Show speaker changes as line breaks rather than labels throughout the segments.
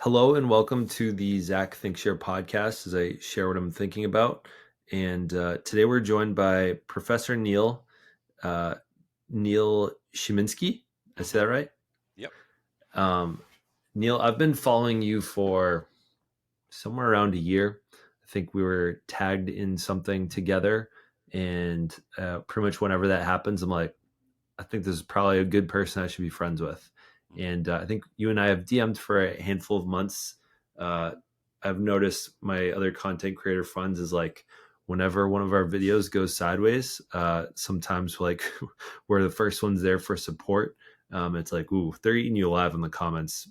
Hello and welcome to the Zach Think Share podcast as I share what I'm thinking about. And today we're joined by Professor uh, Neil Shyminsky. I say
hmm
that right?
Yep.
Um, Neil, I've been following you for somewhere around a year. I think we were tagged in something together. And pretty much whenever that happens, I'm like, I think this is probably a good person I should be friends with.
hmm
And I think you and I have DM'd for a handful of months. Uh, I've noticed my other content creator friends is like whenever one of our videos goes sideways, sometimes like we're the first ones there for support. It's like, ooh, they're eating you alive in the comments.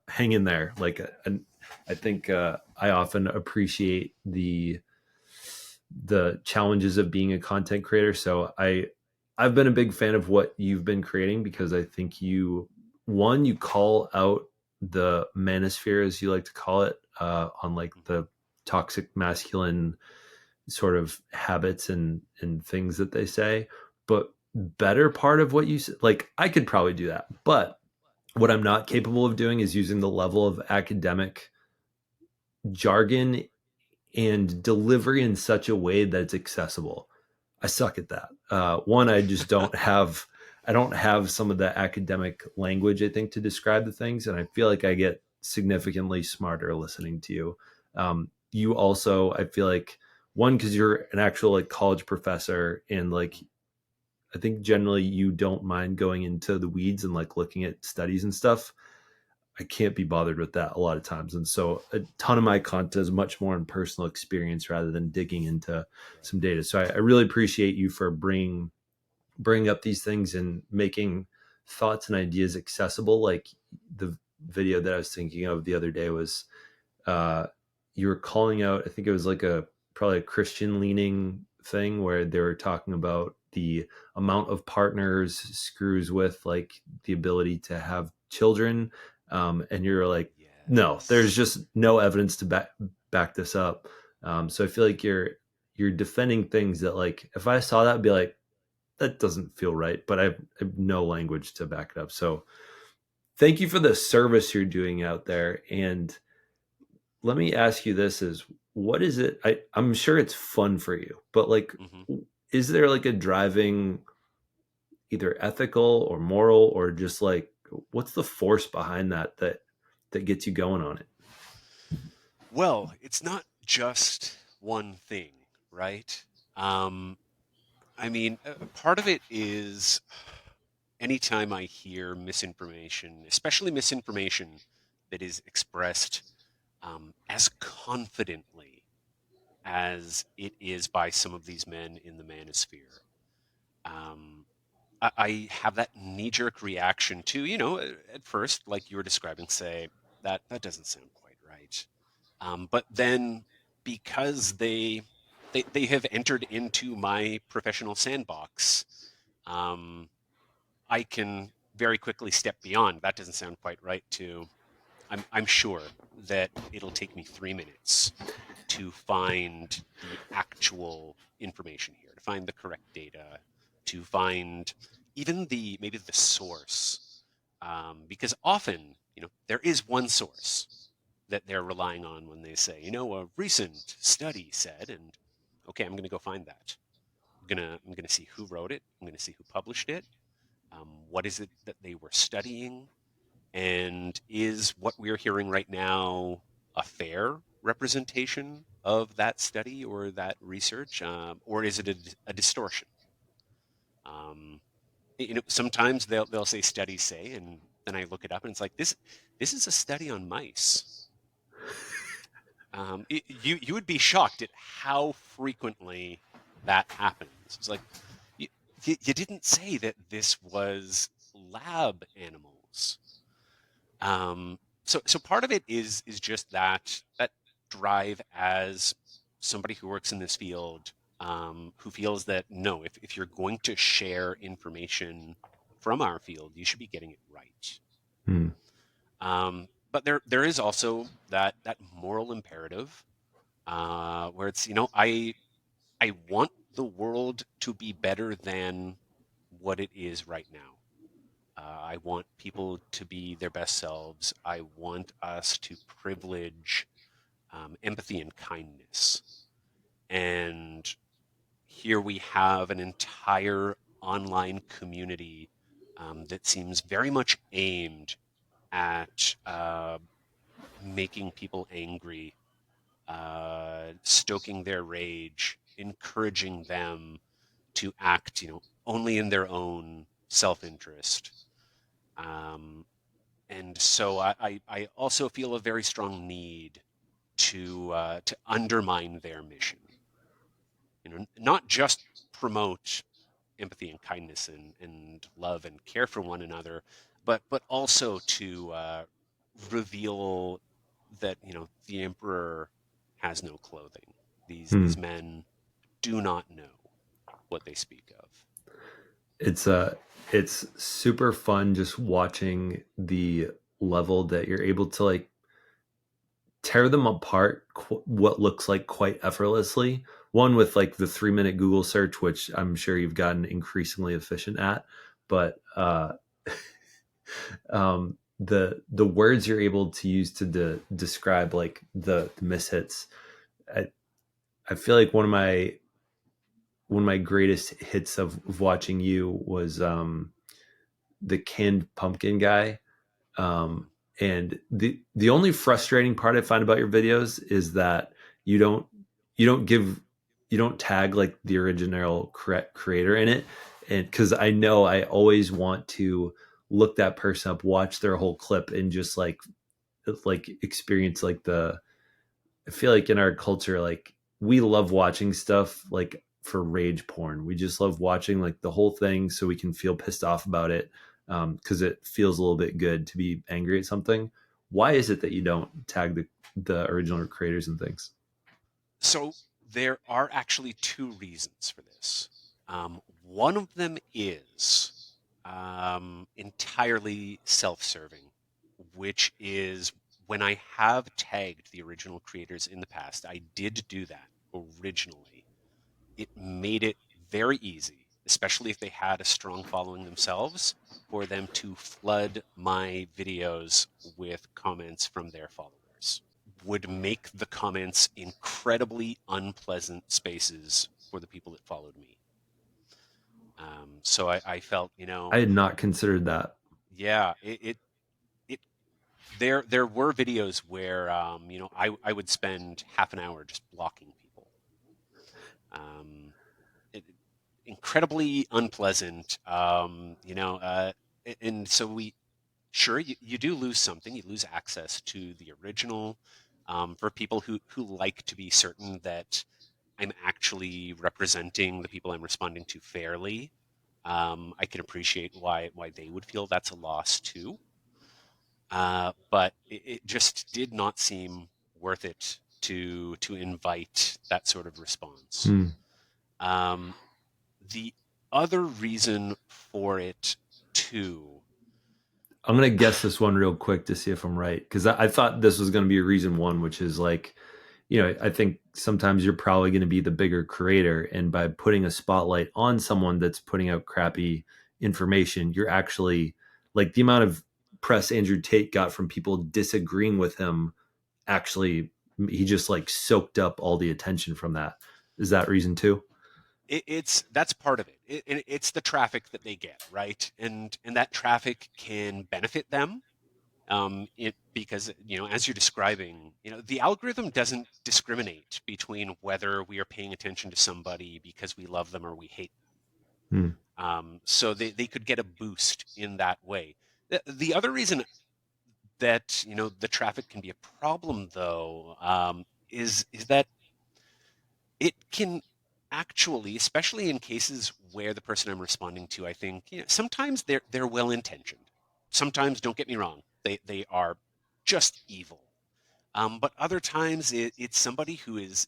Hang in there. I think I often appreciate the challenges of being a content creator. I've been a big fan of what you've been creating because I think you call out the manosphere, as you like to call it, on like
hmm
the toxic masculine sort of habits and things that they say. But better part of what you like, I could probably do that, but what I'm not capable of doing is using the level of academic jargon and delivery in such a way that it's accessible. I suck at that. One, I just don't have. I don't have some of the academic language I think to describe the things, and I feel like I get significantly smarter listening to you. You also, I feel like one because you're an actual like college professor, and like I think generally you don't mind going into the weeds and like looking at studies and stuff. I can't be bothered with that a lot of times. And so a ton of my content is much more in personal experience rather than digging into
Right.
some data. So I really appreciate you for bringing up these things and making thoughts and ideas accessible. Like the video that I was thinking of the other day was uh, you were calling out, I think it was like probably a Christian leaning thing where they were talking about the amount of partners screws with like the ability to have children. And you're like, no, there's
Yes.
just no evidence to back this up. So I feel like you're defending things that like if I saw that I'd be like, that doesn't feel right, but I have no language to back it up. So thank you for the service you're doing out there. And let me ask you this is what is it I'm sure it's fun for you, but like
hmm
is there like a driving either ethical or moral or just like what's the force behind that gets you going on it?
Well, it's not just one thing, right? Um, Part of it is anytime I hear misinformation, especially misinformation that is expressed as confidently as it is by some of these men in the manosphere. Um, I have that knee-jerk reaction to, at first, like you were describing, say that doesn't sound quite right. But then, because they have entered into my professional sandbox, um, I can very quickly step beyond. That doesn't sound quite right. To I'm sure that it'll take me 3 minutes to find the actual information here, to find the correct data, to find even the maybe the source, because often there is one source that they're relying on when they say a recent study said, and okay, I'm going to go find that. I'm gonna see who wrote it. I'm going to see who published it. What is it that they were studying? And is what we're hearing right now a fair representation of that study or that research, or is it a distortion? Um, Sometimes they'll say studies say, and then I look it up and it's like this is a study on mice. You would be shocked at how frequently that happens. It's like you, you didn't say that this was lab animals. So part of it is just that drive as somebody who works in this field, who feels that no, if you're going to share information from our field, you should be getting it right.
Hmm.
But there is also that moral imperative, where it's I want the world to be better than what it is right now. I want people to be their best selves. I want us to privilege empathy and kindness. And here we have an entire online community that seems very much aimed at making people angry, stoking their rage, encouraging them to act, only in their own self-interest. Um, and so I also feel a very strong need to undermine their mission. Not just promote empathy and kindness and love and care for one another, but also to reveal that the emperor has no clothing. These
Hmm.
men do not know what they speak of.
It's it's super fun just watching the level that you're able to like tear them apart what looks like quite effortlessly. One with like the 3 minute Google search, which I'm sure you've gotten increasingly efficient at, but the words you're able to use to describe like the mishits. I, I feel like one of my greatest hits of watching you was the canned pumpkin guy.
Mm.
And the only frustrating part I find about your videos is that you don't you don't give you don't tag like the original creator in it, and because I know I always want to look that person up, watch their whole clip, and just like experience like the I feel like in our culture, like we love watching stuff like for rage porn. We just love watching like the whole thing so we can feel pissed off about it because it feels a little bit good to be angry at something. Why is it that you don't tag the original creators and things?
So there are actually two reasons for this. One of them is entirely self-serving, which is when I have tagged the original creators in the past, I did do that originally. It made it very easy, especially if they had a strong following themselves, for them to flood my videos with comments from their followers. Would make the comments incredibly unpleasant spaces for the people that followed me. So I felt,
I had not considered that.
yeah, it there were videos where I would spend half an hour just blocking people. Um, it, Incredibly unpleasant. And so sure you do lose something. You lose access to the original. For people who like to be certain that I'm actually representing the people I'm responding to fairly. I can appreciate why they would feel that's a loss too. But it just did not seem worth it to invite that sort of response.
Hmm.
Um, the other reason for it too.
I'm gonna guess this one real quick to see if I'm right because I thought this was gonna be reason one, which is like, I think sometimes you're probably going to be the bigger creator, and by putting a spotlight on someone that's putting out crappy information, you're actually like the amount of press Andrew Tate got from people disagreeing with him. Actually, he just like soaked up all the attention from that. Is that reason too?
It's that's part of it. It's the traffic that they get, right? And that traffic can benefit them. It because as you're describing, the algorithm doesn't discriminate between whether we are paying attention to somebody because we love them or we hate
Hmm.
them. So they could get a boost in that way. The other reason that the traffic can be a problem, though, is that it can actually, especially in cases where the person I'm responding to, I think, sometimes they're well intentioned. Sometimes, don't get me wrong, they are just evil. But other times it's somebody who is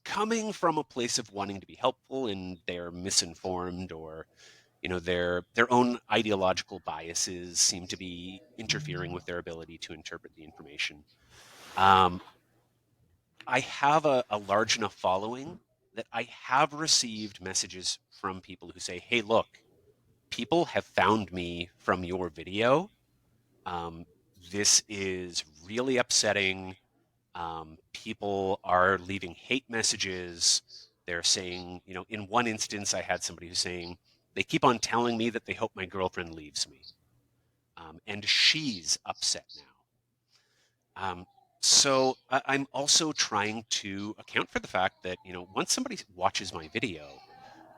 coming from a place of wanting to be helpful and they're misinformed, or their own ideological biases seem to be interfering with their ability to interpret the information. Um, I have a large enough following that I have received messages from people who say, "Hey, look, people have found me from your video. Um, this is really upsetting. People are leaving hate messages. They're saying, in one instance, I had somebody who's saying, they keep on telling me that they hope my girlfriend leaves me. And she's upset now. So I'm also trying to account for the fact that, once somebody watches my video,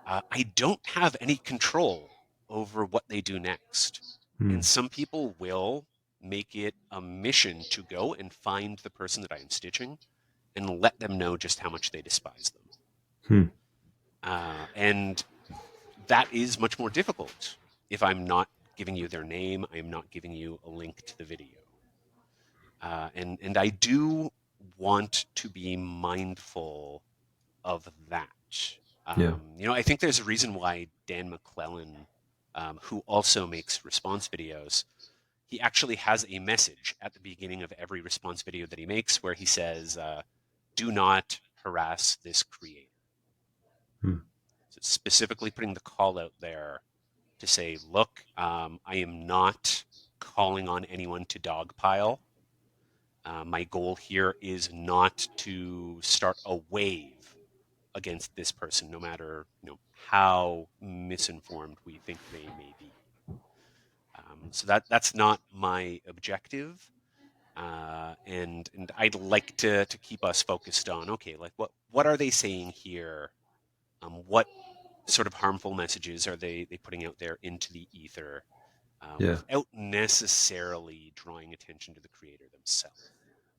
I don't have any control over what they do next.
Hmm.
And some people will make it a mission to go and find the person that I am stitching and let them know just how much they despise them.
Hmm.
And that is much more difficult if I'm not giving you their name, I am not giving you a link to the video. And I do want to be mindful of that.
Yeah.
I think there's a reason why Dan McClellan, who also makes response videos, he actually has a message at the beginning of every response video that he makes where he says, "Do not harass this creator."
Hmm.
So specifically putting the call out there to say, "Look, I am not calling on anyone to dogpile. My goal here is not to start a wave against this person, no matter how misinformed we think they may be." So that's not my objective, and I'd like to keep us focused on, okay, like what are they saying here? What sort of harmful messages are they putting out there into the ether,
Yeah.
without necessarily drawing attention to the creator themselves?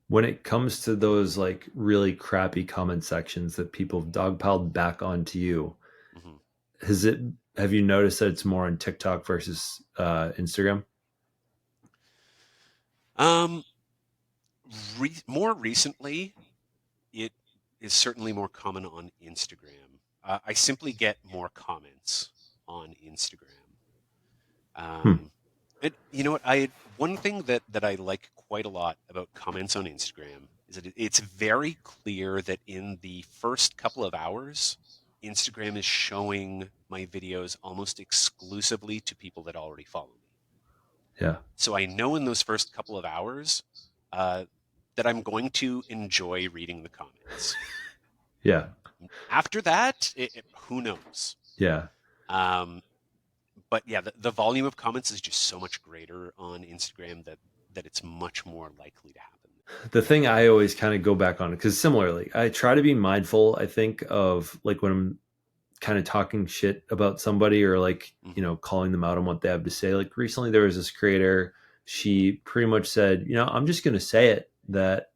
When it comes to those like really crappy comment sections that people have dogpiled back onto you,
Mm-hmm.
has it have you noticed that it's more on TikTok versus Instagram?
Um, More recently, it is certainly more common on Instagram. I simply get more comments on Instagram.
Hmm.
And you know what? I One thing that I like quite a lot about comments on Instagram is that it's very clear that in the first couple of hours, Instagram is showing my videos almost exclusively to people that already follow me.
Yeah.
So I know in those first couple of hours uh, that I'm going to enjoy reading the comments.
Yeah.
After that, who knows?
Yeah.
Um, but yeah, the volume of comments is just so much greater on Instagram that it's much more likely to happen
The thing I always kind of go back on, because similarly, I try to be mindful, I think, of like when I'm kind of talking shit about somebody or like,
there. Hmm.
calling them out on what they have to say. Like recently there was this creator, she pretty much said, I'm just going to say it that,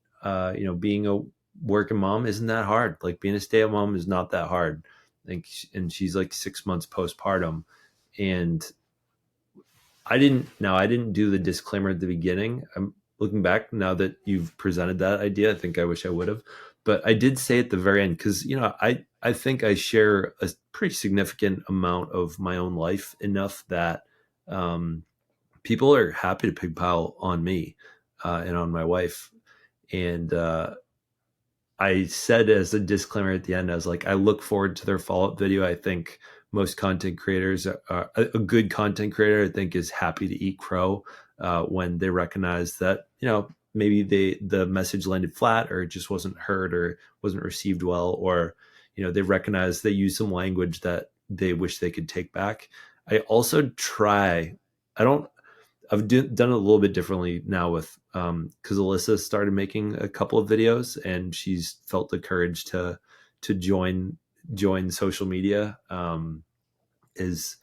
being a working mom isn't that hard. Like being a stay at home is not that hard. I think, and she's like 6 months postpartum. And I didn't do the disclaimer at the beginning. I'm looking back now that you've presented that idea. I think I wish I would have, but I did say at the very end, because, I think I share a pretty significant amount of my own life enough that, people are happy to pigpile on me, and on my wife. And, I said as a disclaimer at the end, I was like, I look forward to their follow up video. I think most content creators are a good content creator. I think is happy to eat crow when they recognize that maybe the message landed flat or it just wasn't heard or wasn't received well, or they recognize they use some language that they wish they could take back. I also try. I don't done it a little bit differently now with because Alyssa started making a couple of videos and she's felt the courage to join social media. Is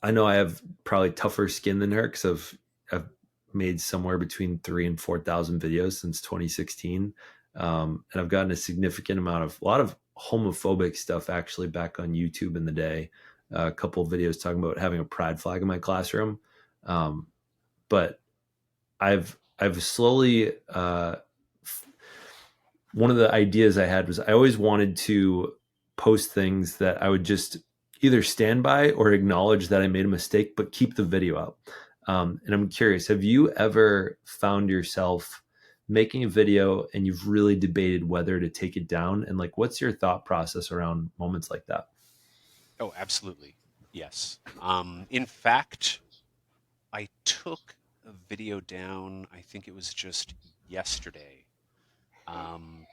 I know I have probably tougher skin than her because I've made somewhere between 3 and 4 thousand videos since 2016, and I've gotten a significant amount of a lot of homophobic stuff actually back on YouTube in the day. A couple of videos talking about having a pride flag in my classroom. But I've slowly one of the ideas I had was I always wanted to post things that I would just either stand by or acknowledge that I made a mistake, but keep the video up. And I'm curious, have you ever found yourself making a video and you've really debated whether to take it down? And like, what's your thought process around moments like that?
Oh, absolutely. Yes. In fact, I took a video down, I think it was just yesterday,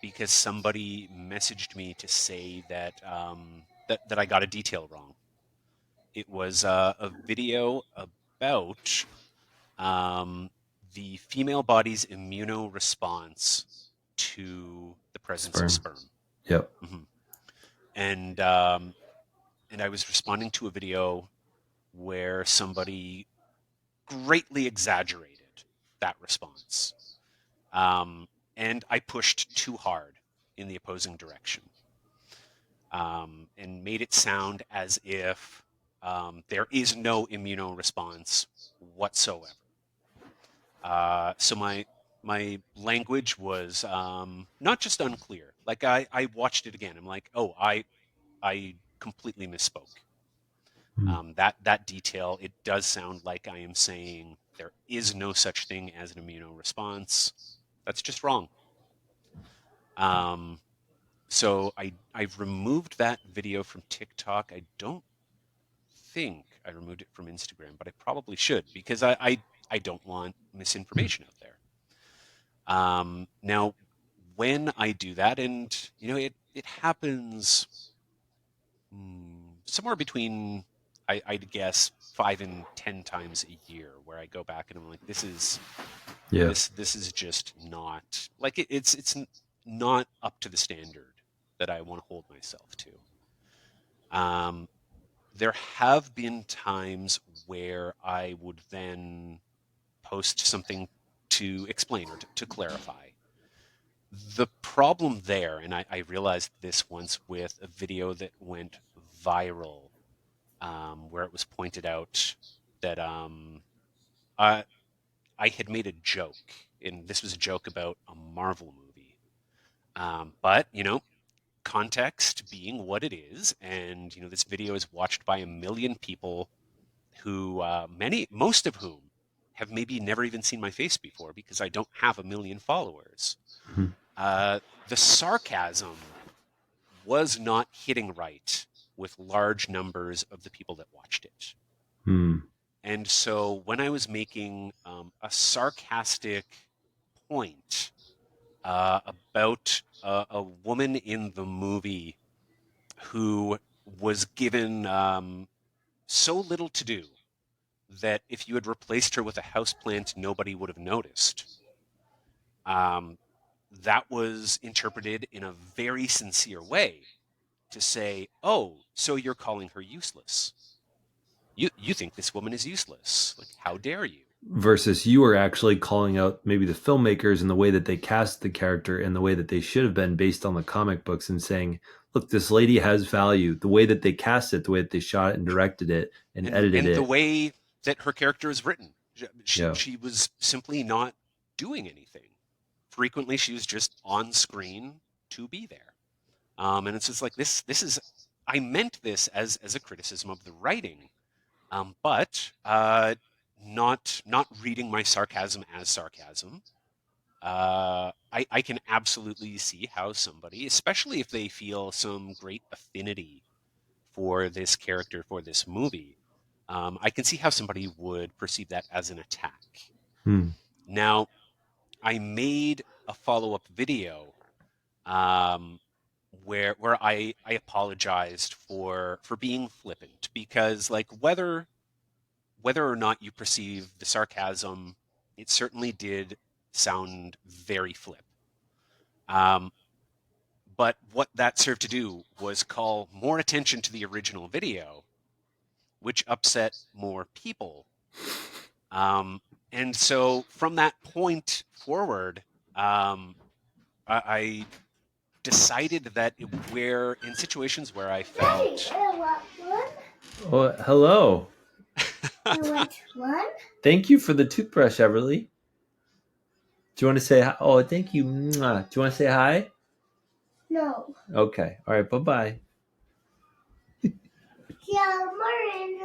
because somebody messaged me to say that that I got a detail wrong. It was a video about um, the female body's immunoresponse to the presence of
Sperm.
sperm.
Yep.
hmm And and I was responding to a video where somebody greatly exaggerated that response. Um, and I pushed too hard in the opposing direction, and made it sound as if there is no immunoresponse whatsoever. So my language was not just unclear. Like I watched it again. I'm like, oh, I completely misspoke.
Hmm.
That detail, it does sound like I am saying there is no such thing as an immunoresponse. That's just wrong. Um, so I've removed that video from TikTok. I don't think I removed it from Instagram, but I probably should because I don't want misinformation out there. Now, when I do that, and it happens somewhere between I'd guess 5 and 10 times a year, where I go back and I'm like,
Yeah.
this is just not like it's not up to the standard that I want to hold myself to. Um, there have been times where I would then post something to explain or to clarify. The problem there, and I realized this once with a video that went viral, where it was pointed out that I, I had made a joke, and this was a joke about a Marvel movie. But, context being what it is, and, this video is watched by 1 million people who, most of whom have maybe never even seen my face before because I don't have 1 million followers.
Hmm.
The sarcasm was not hitting right with large numbers of the people that watched it.
Hmm.
And so when I was making a sarcastic point about a woman in the movie who was given so little to do that if you had replaced her with a houseplant, nobody would have noticed. Um, that was interpreted in a very sincere way to say, "Oh, so you're calling her useless? You think this woman is useless? Like, how dare you?"
Versus you were actually calling out maybe the filmmakers and the way that they cast the character and the way that they should have been based on the comic books and saying, look, this lady has value. The way that they cast it, the way that they shot it and directed it and edited
And the
it.
way that her character is written,
Yeah.
she was simply not doing anything. Frequently, she was just on screen to be there. And it's just like this is I meant this as a criticism of the writing, but not reading my sarcasm as sarcasm. I can absolutely see how somebody, especially if they feel some great affinity for this character, for this movie, I can see how somebody would perceive that as an attack.
Hmm.
Now, I made a follow-up video um, where I apologized for being flippant because like whether or not you perceive the sarcasm, it certainly did sound very flip. Um, but what that served to do was call more attention to the original video, which upset more people. Um, and so from that point forward, I decided that where in situations where I
Daddy,
felt
I want one. Oh, hello. I want one. Thank you for the toothbrush, Everly. Do you want to say hi? Oh, thank you. Mwah. Do you want to say hi? No. Okay. All right. Bye bye. Yeah, Martin.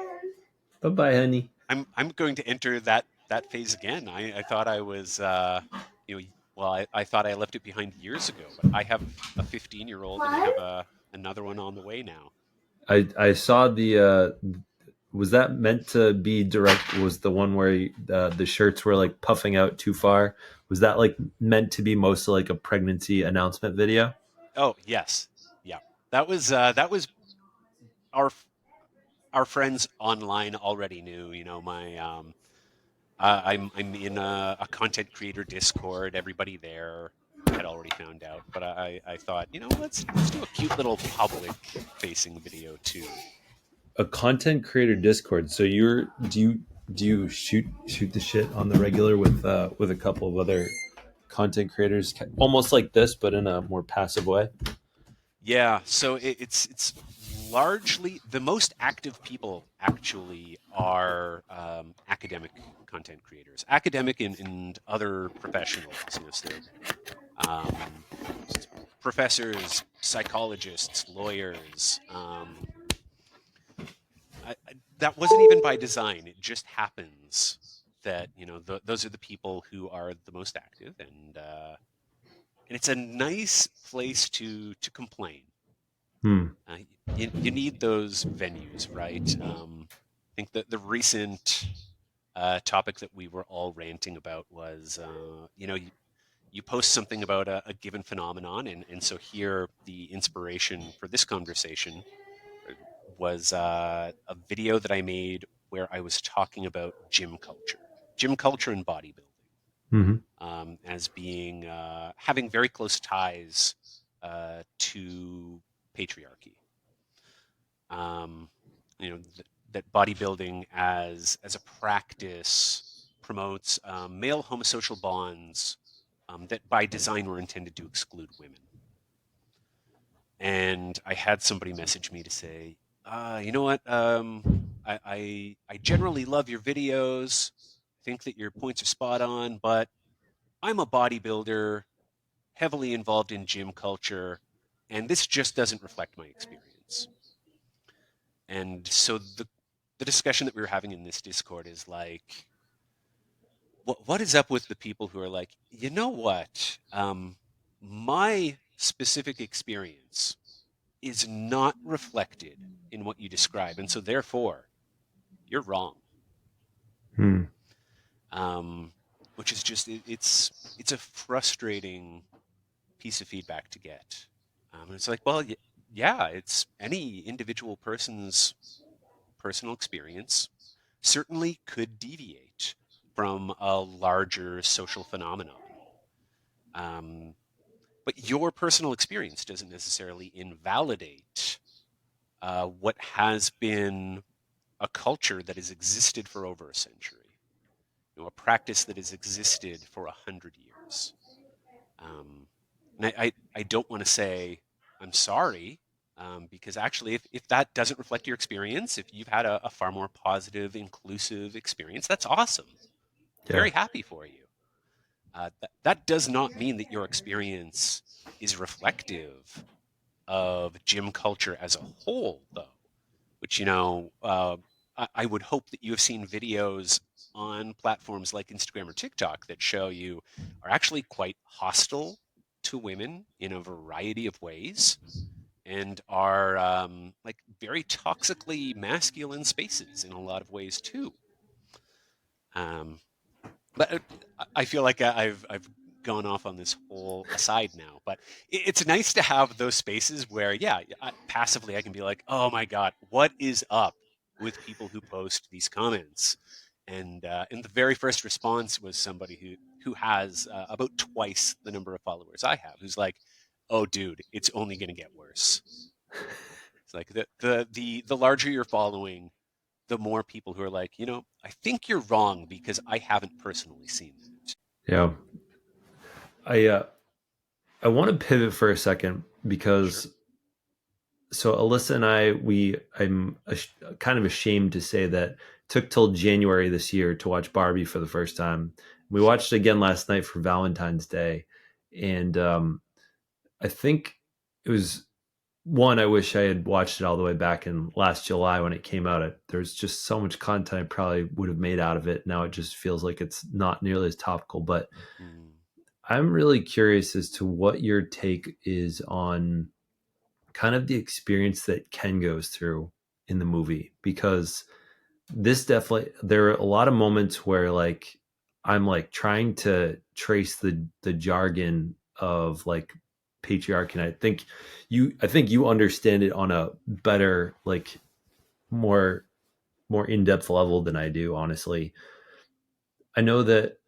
Bye bye, honey.
I'm going to enter that phase again. I thought I was well I thought I left it behind years ago, but I have a 15-year-old and I
One?
have another one on the way now.
I saw the was that meant to be direct? Was the one where the shirts were like puffing out too far? Was that like meant to be mostly like a pregnancy announcement video?
Oh, yes. Yeah. That was our our friends online already knew, my I'm in a content creator Discord. Everybody there had already found out, but I thought, let's do a cute little public facing video too.
A content creator Discord. So do you shoot the shit on the regular with a couple of other content creators, almost like this, but in a more passive way?
Yeah, so it's largely the most active people actually are academic content creators, academic and other professionals. So um, professors, psychologists, lawyers. That wasn't even by design. It just happens that those are the people who are the most active, and it's a nice place to complain.
Hmm.
Uh, you need those venues, right? I think that the recent topic that we were all ranting about was, you post something about a given phenomenon, and so here the inspiration for this conversation was a video that I made where I was talking about gym culture and bodybuilding,
Mm-hmm.
as being having very close ties to patriarchy. Um, that bodybuilding as a practice promotes male homosocial bonds that by design were intended to exclude women. And I had somebody message me to say, you know what? I generally love your videos. I think that your points are spot on, but I'm a bodybuilder, heavily involved in gym culture, and this just doesn't reflect my experience. And so the discussion that we were having in this Discord is like, what is up with the people who are like, you know what? My specific experience is not reflected in what you describe, and so therefore you're wrong.
Hmm.
Um, which is just it's a frustrating piece of feedback to get. It's like, well, yeah, it's any individual person's personal experience certainly could deviate from a larger social phenomenon. Um, but your personal experience doesn't necessarily invalidate what has been a culture that has existed for over a century, a practice that has existed for 100 years. Um, and I don't want to say I'm sorry, because actually, if that doesn't reflect your experience, if you've had a far more positive, inclusive experience, that's awesome.
Yeah.
Very happy for you. That does not mean that your experience is reflective of gym culture as a whole, though, which, I would hope that you have seen videos on platforms like Instagram or TikTok that show you are actually quite hostile to women in a variety of ways and are like very toxically masculine spaces in a lot of ways too. Um, but I feel like I've gone off on this whole aside now, but it's nice to have those spaces where, yeah, passively I can be like, oh my god, what is up with people who post these comments? And the very first response was somebody who has about twice the number of followers I have, who's like, oh dude, it's only going to get worse. It's like the larger you're following, the more people who are like, I think you're wrong because I haven't personally seen that.
Yeah. I want to pivot for a second
Sure.
because so Alyssa and I'm kind of ashamed to say that it took till January this year to watch Barbie for the first time. We watched it again last night for Valentine's Day, and I think it was one. I wish I had watched it all the way back in last July when it came out. There's just so much content I probably would have made out of it. Now it just feels like it's not nearly as topical. But
Mm.
I'm really curious as to what your take is on kind of the experience that Ken goes through in the movie because this definitely, there are a lot of moments where like I'm like trying to trace the jargon of like patriarchy, and I think you understand it on a better, like more more in-depth level than I do, honestly. I know that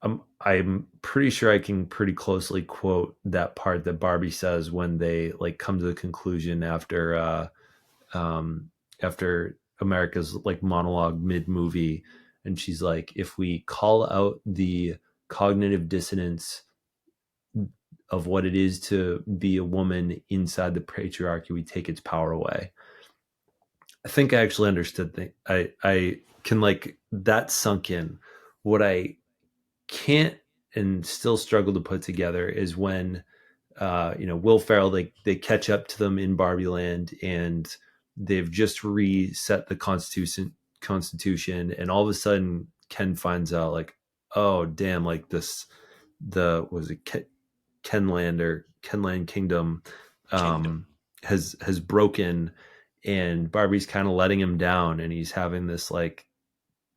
I'm pretty sure I can pretty closely quote that part that Barbie says when they like come to the conclusion um after America's like monologue mid movie, and she's like, if we call out the cognitive dissonance of what it is to be a woman inside the patriarchy, we take its power away. I think I actually understood I can like that sunk in. What I can't and still struggle to put together is when Will Ferrell, they catch up to them in Barbie Land, and they've just reset the constitution, and all of a sudden Ken finds out like, oh damn, like this, the was it Kenland or Kenland Kingdom
Kingdom.
um has broken, and Barbie's kind of letting him down, and he's having this like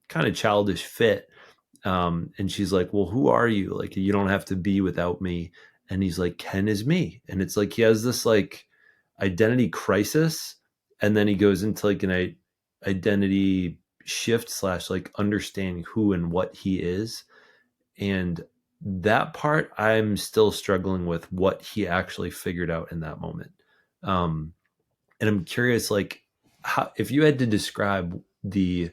kind of childish fit, and she's like, well, who are you? Like, you don't have to be without me. And he's like, Ken is me. And it's like he has this like identity crisis, and then he goes into like an identity shift slash like understanding who and what he is. And that part I'm still struggling with what he actually figured out in that moment. um and I'm curious, like, how, if you had to describe the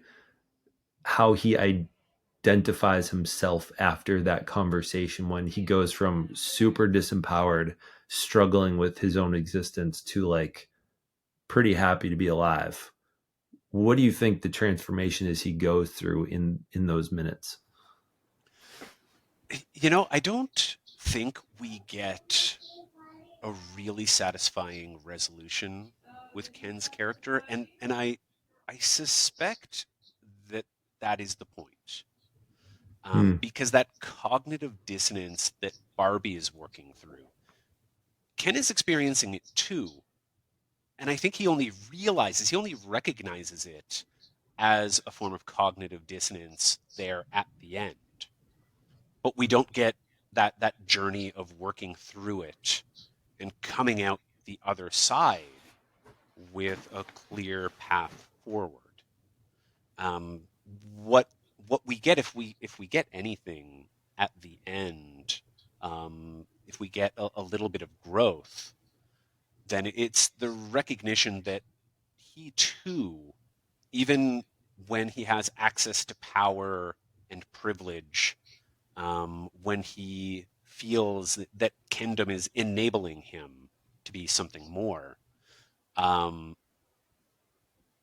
how he identifies himself after that conversation, when he goes from super disempowered, struggling with his own existence, to like pretty happy to be alive. What do you think the transformation is he goes through in those minutes?
I don't think we get a really satisfying resolution with Ken's character, and I suspect that that is the point.
Hmm.
Because that cognitive dissonance that Barbie is working through, Ken is experiencing it too, and I think he only recognizes it as a form of cognitive dissonance there at the end. But we don't get that journey of working through it and coming out the other side with a clear path forward. Um, what what we get, if we get anything at the end, if we get a little bit of growth, then it's the recognition that he too, even when he has access to power and privilege, when he feels that kingdom is enabling him to be something more, um,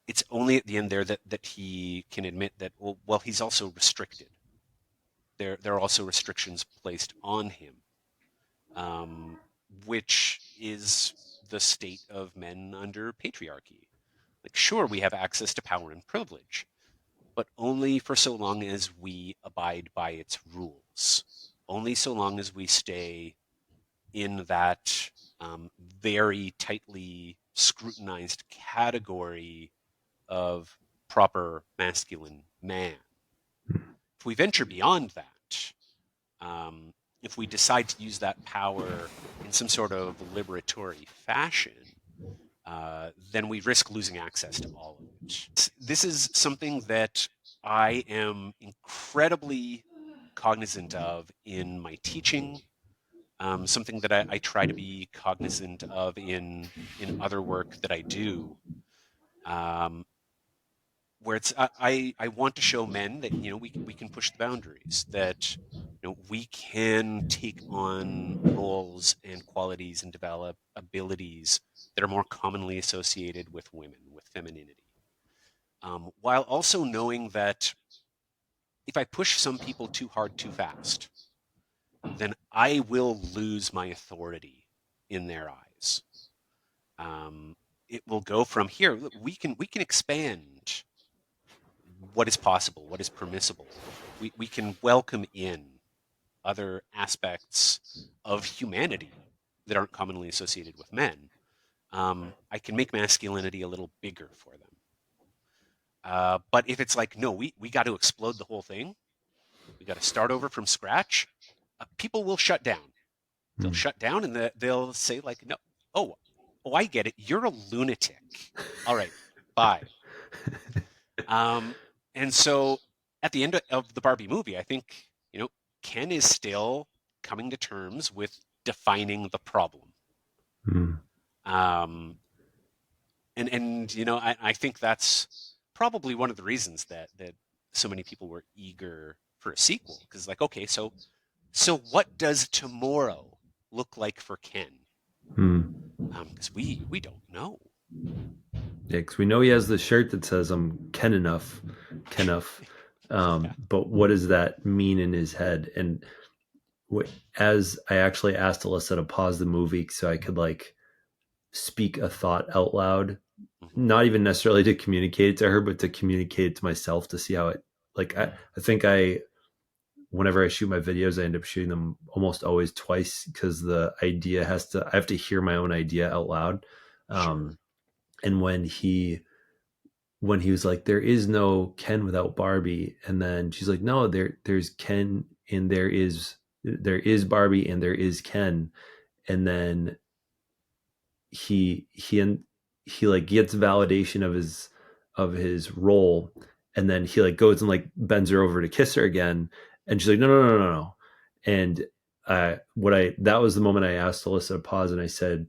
it's only at the end there that he can admit that, well, he's also restricted. There are also restrictions placed on him, um, which is the state of men under patriarchy. Like, sure, we have access to power and privilege, but only for so long as we abide by its rules. Only so long as we stay in that very tightly scrutinized category of proper masculine man. If we venture beyond that, um, if we decide to use that power in some sort of liberatory fashion, then we risk losing access to all of it. This is something that I am incredibly cognizant of in my teaching, something that I try to be cognizant of in other work that I do, um, where it's I want to show men that we can push the boundaries, that we can take on roles and qualities and develop abilities that are more commonly associated with women, with femininity, while also knowing that if I push some people too hard too fast, then I will lose my authority in their eyes. Um, it will go from here. We can expand what is possible, what is permissible. We can welcome in other aspects of humanity that aren't commonly associated with men. I can make masculinity a little bigger for them. But if it's like, no, we got to explode the whole thing, we got to start over from scratch, people will shut down. They'll
Mm.
shut down and they'll say like, no, oh, oh, I get it. You're a lunatic. All right, bye. Um, and so at the end of the Barbie movie, I think, Ken is still coming to terms with defining the problem.
Mm.
Um, and I think that's probably one of the reasons that so many people were eager for a sequel, because like, okay, so what does tomorrow look like for Ken?
Mm.
Because we don't know.
Yeah, because we know he has the shirt that says "I'm Ken enough, Ken enough."
Yeah.
But what does that mean in his head? And as I actually asked Alyssa to pause the movie so I could like speak a thought out loud,
Hmm.
not even necessarily to communicate it to her, but to communicate it to myself to see how it. Like I think whenever I shoot my videos, I end up shooting them almost always twice because the idea I have to hear my own idea out loud.
Sure.
Um, and when he was like, "There is no Ken without Barbie," and then she's like, "No, there's Ken and there is Barbie and there is Ken," and then he he like gets validation of his role, and then he like goes and like bends her over to kiss her again, and she's like, "No, no, no, no, no," and what I that was the moment I asked Alyssa to pause, and I said,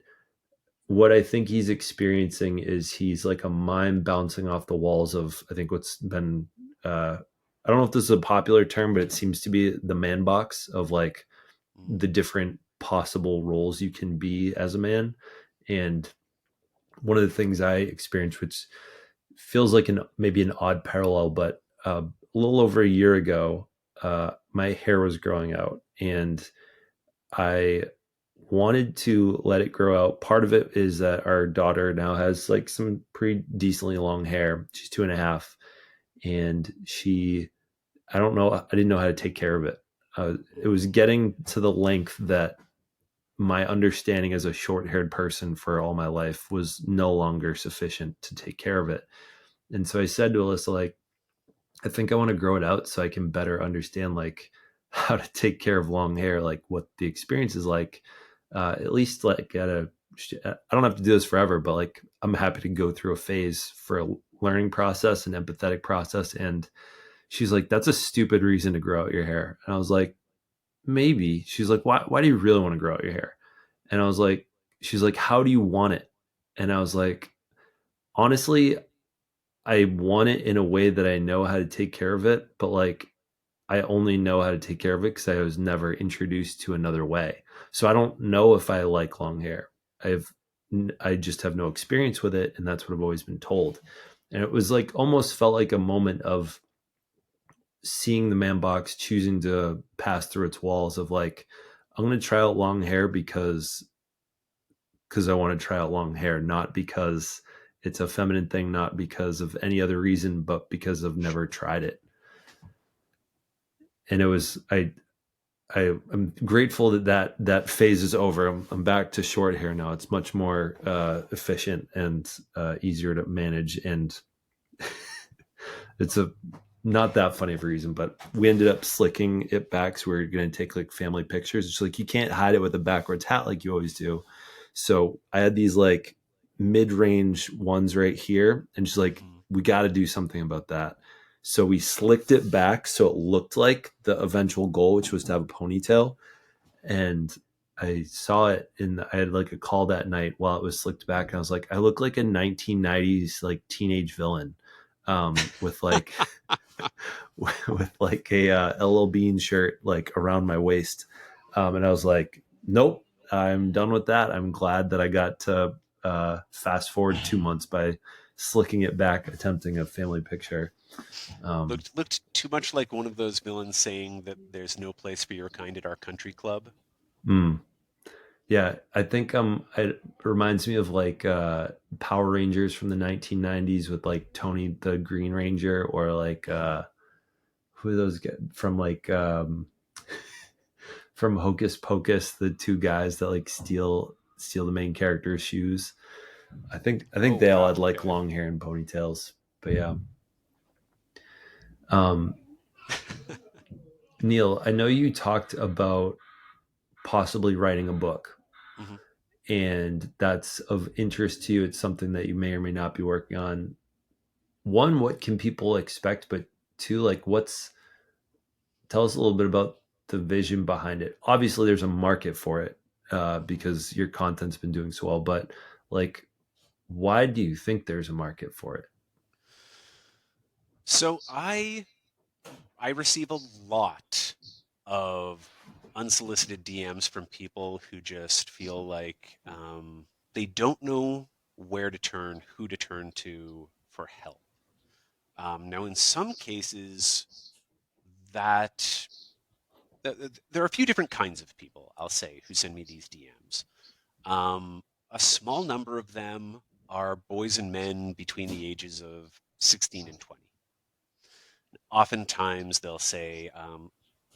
what I think he's experiencing is he's like a mime bouncing off the walls of I think what's been I don't know if this is a popular term, but it seems to be the man box of like
Mm.
the different possible roles you can be as a man. And one of the things I experienced, which feels like maybe an odd parallel, but a little over a year ago, my hair was growing out, and I wanted to let it grow out. Part of it is that our daughter now has like some pretty decently long hair. She's 2.5, and I don't know, I didn't know how to take care of it. It was getting to the length that my understanding as a short haired person for all my life was no longer sufficient to take care of it. And so I said to Alyssa, like, I think I want to grow it out so I can better understand like how to take care of long hair, like what the experience is like. At least like I don't have to do this forever, but like I'm happy to go through a phase for a learning process and empathetic process. And she's like, "That's a stupid reason to grow out your hair." And I was like, "Maybe." She's like, "Why do you really want to grow out your hair?" And I was like, "She's like, how do you want it?" And I was like, "Honestly, I want it in a way that I know how to take care of it, but like I only know how to take care of it because I was never introduced to another way. So I don't know if I like long hair. I've I just have no experience with it, and that's what I've always been told." And it was like almost felt like a moment of seeing the man box choosing to pass through its walls of like, I'm going to try out long hair because I want to try out long hair, not because it's a feminine thing, not because of any other reason, but because I've never
Sure.
tried it. And it was I'm grateful that phase is over. I'm back to short hair now. It's much more efficient and easier to manage, and it's a not that funny of a reason, but we ended up slicking it back. So we are going to take like family pictures. It's like you can't hide it with a backwards hat like you always do. So I had these like mid-range ones right here, and she's like,
Mm.
"We got to do something about that." So we slicked it back so it looked like the eventual goal, which was to have a ponytail. And I saw it, and I had like a call that night while it was slicked back, and I was like, I look like a 1990s like teenage villain, with like with like a LL Bean shirt like around my waist, and I was like, nope, I'm done with that. I'm glad that I got to fast forward 2 months by slicking it back, attempting a family picture. Um,
Looked too much like one of those villains saying that there's no place for your kind at our country club.
mm, yeah, I think it reminds me of like Power Rangers from the 1990s with like Tony the Green Ranger, or like
Mm.
who are those guys from like from Hocus Pocus, the two guys that like steal the main character's shoes. I think
Oh
they all
wow,
had like
okay.
long hair and ponytails. But yeah. Um, Neil, I know you talked about possibly writing a book,
Mhm.
and that's of interest to you. It's something that you may or may not be working on. One, what can people expect? But two, like, tell us a little bit about the vision behind it. Obviously, there's a market for it because your content's been doing so well. But like, why do you think there's a market for it?
So I receive a lot of unsolicited DMs from people who just feel like they don't know where to turn, who to turn to for help. Now, in some cases, that there are a few different kinds of people, I'll say, who send me these DMs. A small number of them are boys and men between the ages of 16 and 20. Oftentimes they'll say,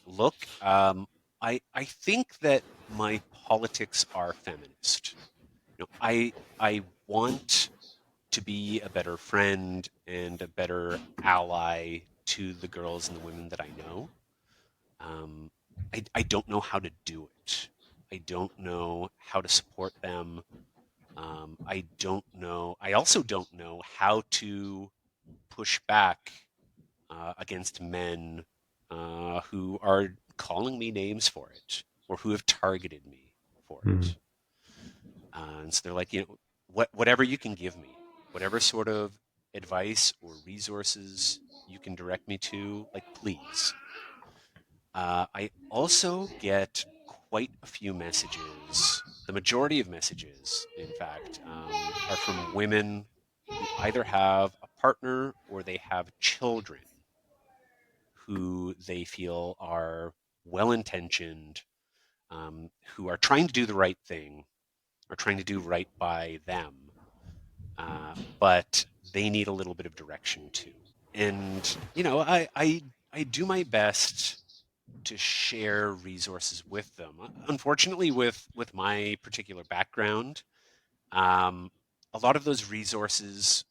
look, I think that my politics are feminist. I want to be a better friend and a better ally to the girls and the women that I know. Um, I don't know how to do it. I don't know how to support them. I don't know. I also don't know how to push back against men who are calling me names for it or who have targeted me for
Hmm.
it. And so they're like, whatever you can give me, whatever sort of advice or resources you can direct me to, like, please. I also get quite a few messages. The majority of messages, in fact, are from women who either have a partner or they have children who they feel are well intentioned, who are trying to do the right thing or trying to do right by them, but they need a little bit of direction too. And I do my best to share resources with them. Unfortunately, with my particular background, um, a lot of those resources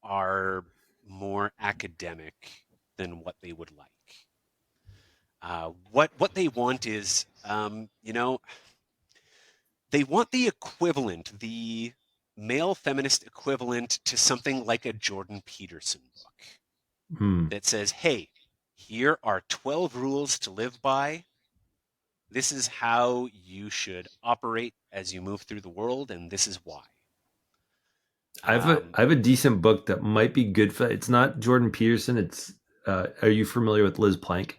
are more academic than what they would like. What they want is, they want the equivalent, the male feminist equivalent to something like a Jordan Peterson book
Hmm.
that says, "Hey, here are 12 rules to live by. This is how you should operate as you move through the world, and this is why." Um,
I have a decent book that might be good for. It's not Jordan Peterson. It's are you familiar with Liz Plank?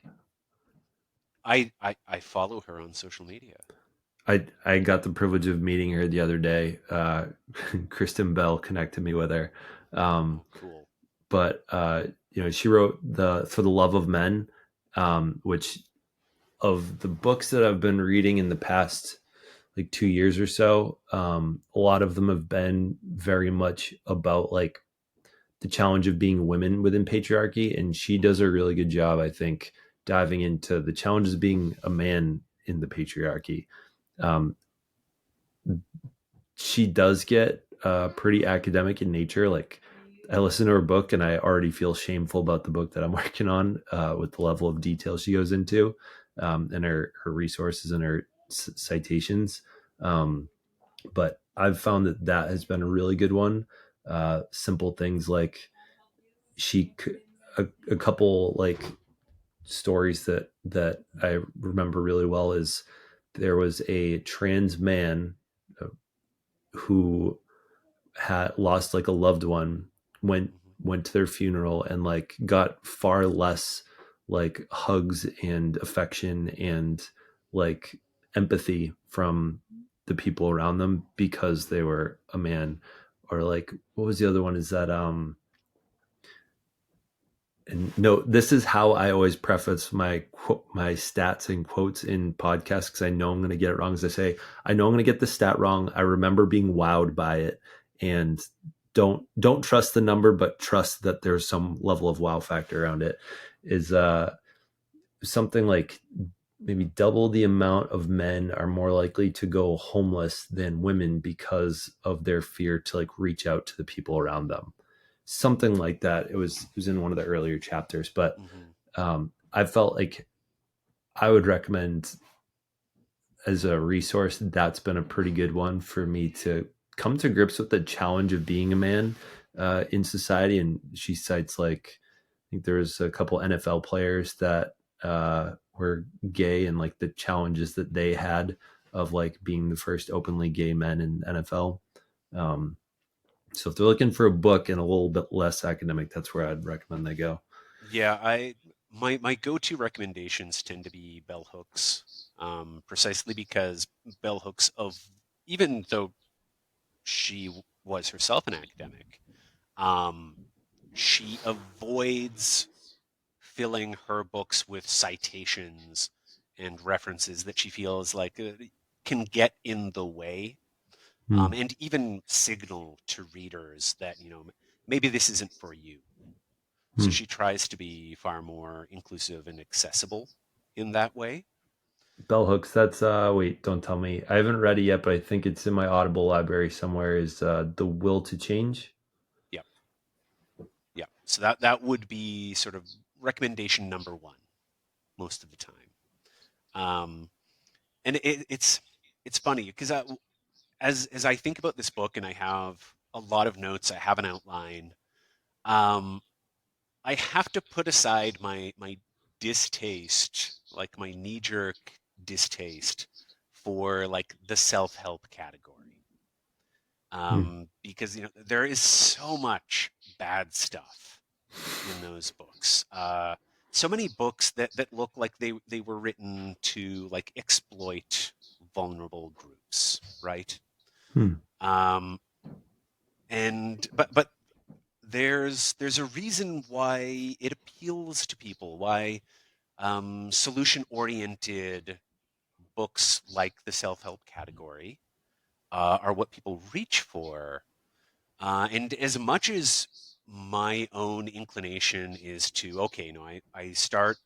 I follow her on social media.
I got the privilege of meeting her the other day. Kristen Bell connected me with her. Um,
Oh, cool.
but she wrote the For the Love of Men, which of the books that I've been reading in the past like 2 years or so, a lot of them have been very much about like the challenge of being women within patriarchy, and she does a really good job, I think, diving into the challenges of being a man in the patriarchy. Um, she does get pretty academic in nature. Like I listen to her book, and I already feel shameful about the book that I'm working on with the level of detail she goes into, and her resources and her citations. But I've found that has been a really good one. Simple things like she a couple like stories that I remember really well is there was a trans man who had lost like a loved one, went
Hmm.
went to their funeral and like got far less like hugs and affection and like empathy from the people around them because they were a man. Or like what was the other one, is that and no, this is how I always preface my stats and quotes in podcasts because I know I'm going to get it wrong. As I say, I know I'm going to get the stat wrong. I remember being wowed by it, and don't trust the number, but trust that there's some level of wow factor around it. Is something like maybe double the amount of men are more likely to go homeless than women because of their fear to like reach out to the people around them. something like that. It was in one of the earlier chapters, but
Hmm.
I felt like I would recommend as a resource. That's been a pretty good one for me to come to grips with the challenge of being a man in society. And she cites like I think there was a couple NFL players that were gay and like the challenges that they had of like being the first openly gay men in NFL. Um, so if they're looking for a book and a little bit less academic, that's where I'd recommend they go.
Yeah, my go-to recommendations tend to be bell hooks, precisely because bell hooks of even though she was herself an academic, um, she avoids filling her books with citations and references that she feels like can get in the way,
Hmm.
and even signal to readers that, maybe this isn't for you. So
Hmm.
she tries to be far more inclusive and accessible in that way.
Bell hooks. That's wait, don't tell me. I haven't read it yet, but I think it's in my Audible library somewhere. Is The Will to Change?
Yeah, yeah. So that would be sort of recommendation number one most of the time. Um, and it's funny because as I think about this book and I have a lot of notes, I have an outline. Um, I have to put aside my distaste, like my knee jerk distaste for like the self help category,
Hmm.
because there is so much bad stuff in those books. So many books that look like they were written to like exploit vulnerable groups, right?
Hmm.
Um, and but there's a reason why it appeals to people, why solution oriented books like the self help category are what people reach for. And as much as my own inclination is to, okay, I start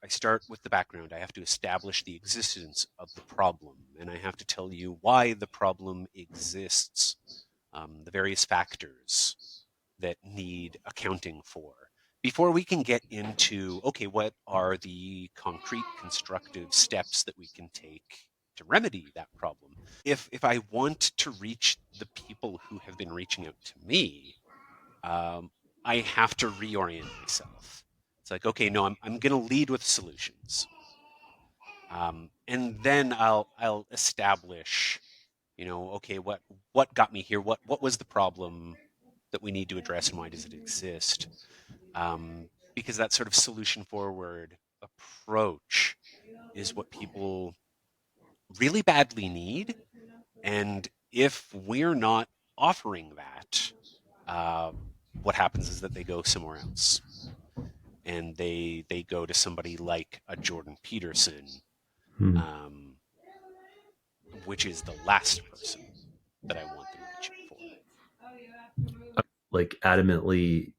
with the background. I have to establish the existence of the problem, and I have to tell you why the problem exists, the various factors that need accounting for. Before we can get into, okay, what are the concrete constructive steps that we can take to remedy that problem? If I want to reach the people who have been reaching out to me, um, I have to reorient myself. It's like, okay, no, I'm going to lead with solutions, and then I'll establish, okay, what got me here? What was the problem that we need to address, and why does it exist? Because that sort of solution forward approach is what people really badly need. And if we're not offering that, uh, what happens is that they go somewhere else, and they go to somebody like a Jordan Peterson,
Hmm.
um, which is the last person that I want them reaching for.
Like adamantly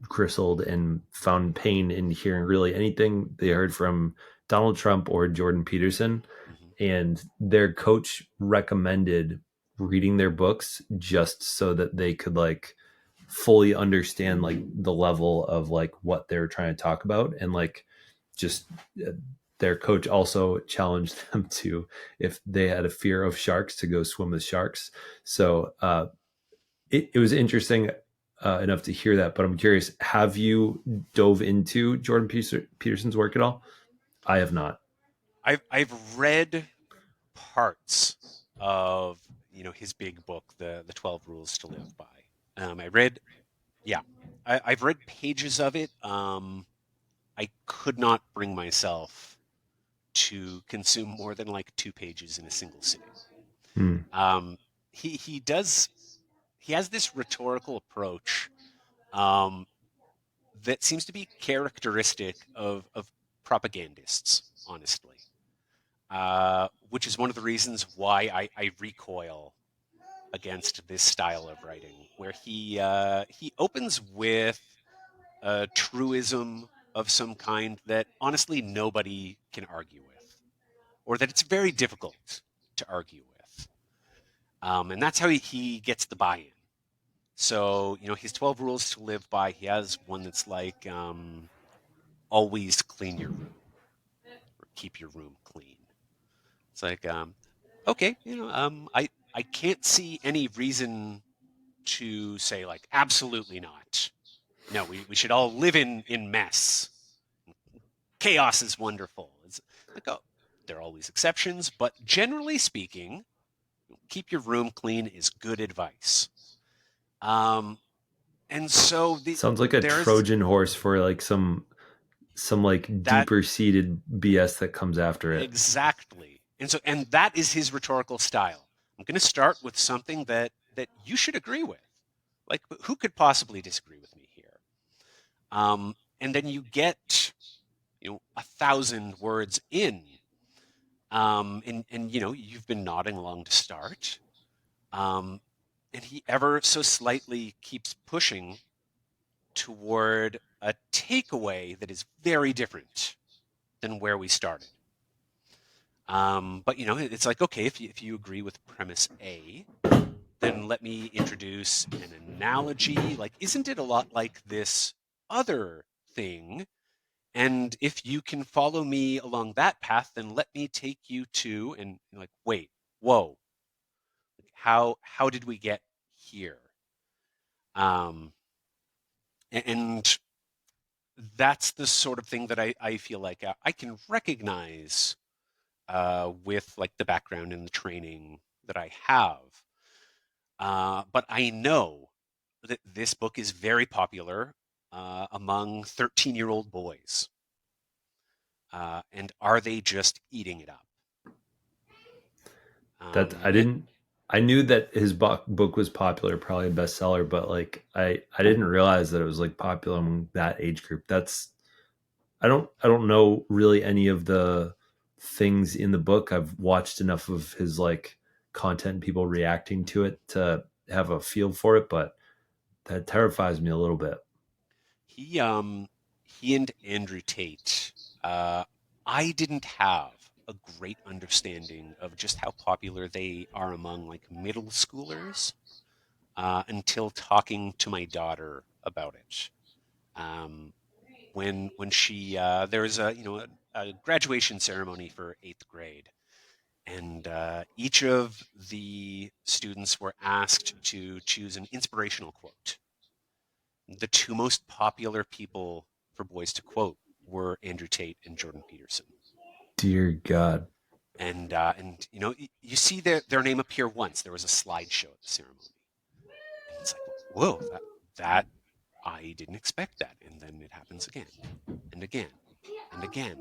bristled and found pain in hearing really anything they heard from Donald Trump or Jordan Peterson.
Hmm.
And their coach recommended reading their books just so that they could like fully understand like the level of like what they're trying to talk about. And like just their coach also challenged them to, if they had a fear of sharks, to go swim with sharks. So it was interesting enough to hear that. But I'm curious, have you dove into Jordan Peterson's work at all? I have not.
I've read parts of his big book, the 12 Rules to Live By. I read, yeah, I've read pages of it. I could not bring myself to consume more than like 2 pages in a single sitting.
Hmm.
Um, he has this rhetorical approach, um, that seems to be characteristic of propagandists, honestly. Which is one of the reasons why I recoil against this style of writing, where he opens with a truism of some kind that honestly nobody can argue with, or that it's very difficult to argue with, and that's how he gets the buy-in. So, his 12 rules to live by, he has one that's like, always clean your room or keep your room clean. It's like, okay, I can't see any reason to say like, absolutely not. No, we should all live in mess. Chaos is wonderful. It's like, oh, there are always exceptions, but generally speaking, keep your room clean is good advice. Um, and so
Sounds like a
there's
Trojan horse for like some like
that
deeper seated BS that comes after it.
exactly. And that is his rhetorical style. I'm going to start with something that you should agree with. Like, who could possibly disagree with me here? And then you get 1,000 words in, and you've been nodding along to start, um, and he ever so slightly keeps pushing toward a takeaway that is very different than where we started. But it's like, okay, if you agree with premise A, then let me introduce an analogy. Like, isn't it a lot like this other thing? And if you can follow me along that path, then let me take you to, and you're like, wait, whoa, how did we get here? Um, and that's the sort of thing that I feel like I can recognize with like the background and the training that I have. But I know that this book is very popular among 13-year-old boys. And are they just eating it up?
That I
It
didn't. I knew that his book was popular, probably a bestseller, but like I didn't realize that it was like popular among that age group. That's I don't know really any of the things in the book. I've watched enough of his like content, people reacting to it to have a feel for it, but that terrifies me a little bit.
he he and Andrew Tate. Uh, I didn't have a great understanding of just how popular they are among like middle schoolers until talking to my daughter about it. Um, when she there was a graduation ceremony for 8th grade, and each of the students were asked to choose an inspirational quote. The two most popular people for boys to quote were Andrew Tate and Jordan Peterson.
Dear God.
And you see their name appear once. There was a slideshow at the ceremony, and it's like, whoa, that I didn't expect that. And then it happens again and again and again.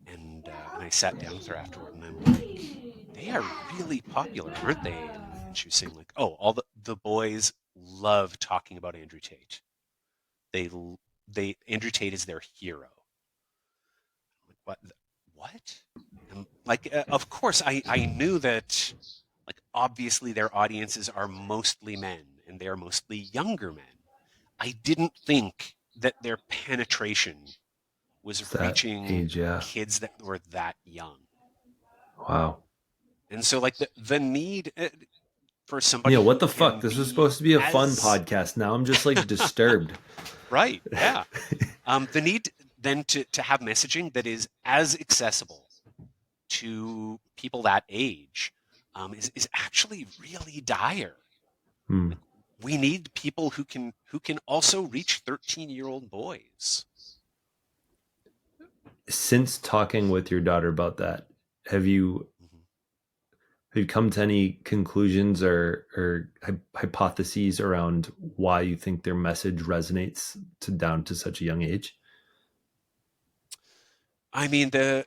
And I sat down with her afterward, and I'm like, they are really popular, aren't they? And she was saying like, oh, all the boys love talking about Andrew Tate. They they Andrew Tate is their hero. I'm like, what? And like, of course, I knew that. Like, obviously, their audiences are mostly men, and they are mostly younger men. I didn't think that their penetration was
It's that
reaching
age, yeah.
kids that were that young.
Wow.
And so, like, the need for somebody
Neil,
who
what the fuck?
can
This was
be
supposed to be a fun
as
podcast. Now I'm just like disturbed.
right, yeah. The need then to have messaging that is as accessible to people that age is actually really dire.
Hmm.
Like, we need people who can also reach 13-year-old boys.
Since talking with your daughter about that, have you
Mhm.
have you come to any conclusions or hypotheses around why you think their message resonates to down to such a young age?
I mean, the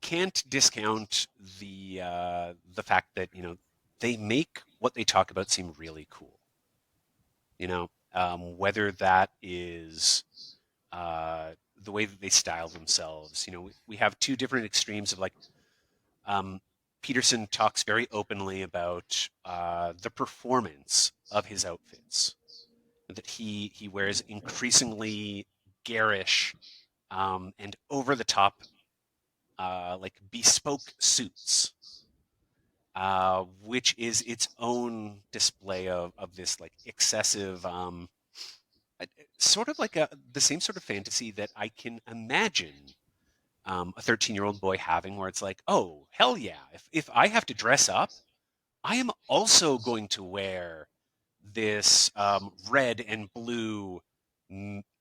can't discount the fact that they make what they talk about seem really cool. Whether that is the way that they style themselves. We have two different extremes of like um, Peterson talks very openly about the performance of his outfits, that he wears increasingly garish and over the top like bespoke suits. which is its own display of this like excessive, uh, sort of like the same sort of fantasy that I can imagine a 13-year-old boy having, where it's like, oh, hell yeah, if I have to dress up, I am also going to wear this red and blue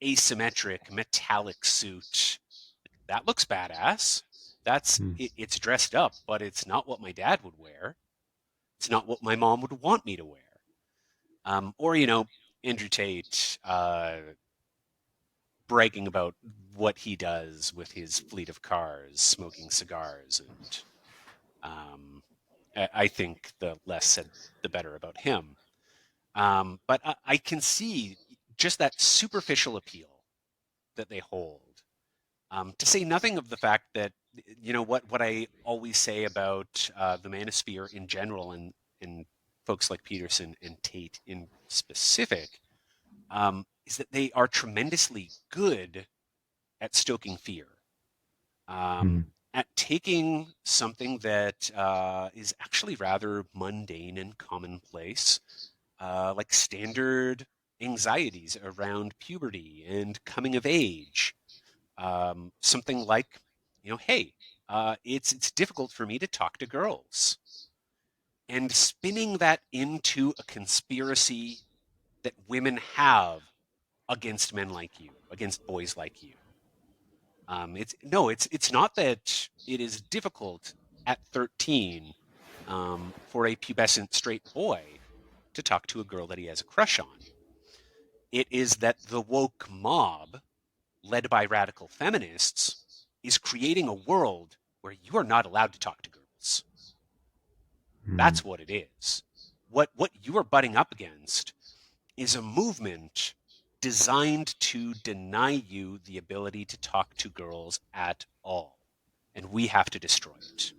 asymmetric metallic suit. That looks badass.
Hmm.
It's dressed up, but it's not what my dad would wear. It's not what my mom would want me to wear. Or, Andrew Tate bragging about what he does with his fleet of cars, smoking cigars, and I think the less said, the better about him. But I can see just that superficial appeal that they hold. To say nothing of the fact that, what I always say about the manosphere in general, and folks like Peterson and Tate in specific, is that they are tremendously good at stoking fear, um,
Hmm.
at taking something that is actually rather mundane and commonplace, like standard anxieties around puberty and coming of age. Something like, hey, it's difficult for me to talk to girls, and spinning that into a conspiracy that women have against men like you, against boys like you. It's not that it is difficult at 13 for a pubescent straight boy to talk to a girl that he has a crush on. It is that the woke mob, led by radical feminists, is creating a world where you are not allowed to talk to girls.
Hmm.
That's what it is. What you are butting up against is a movement designed to deny you the ability to talk to girls at all, and we have to destroy it.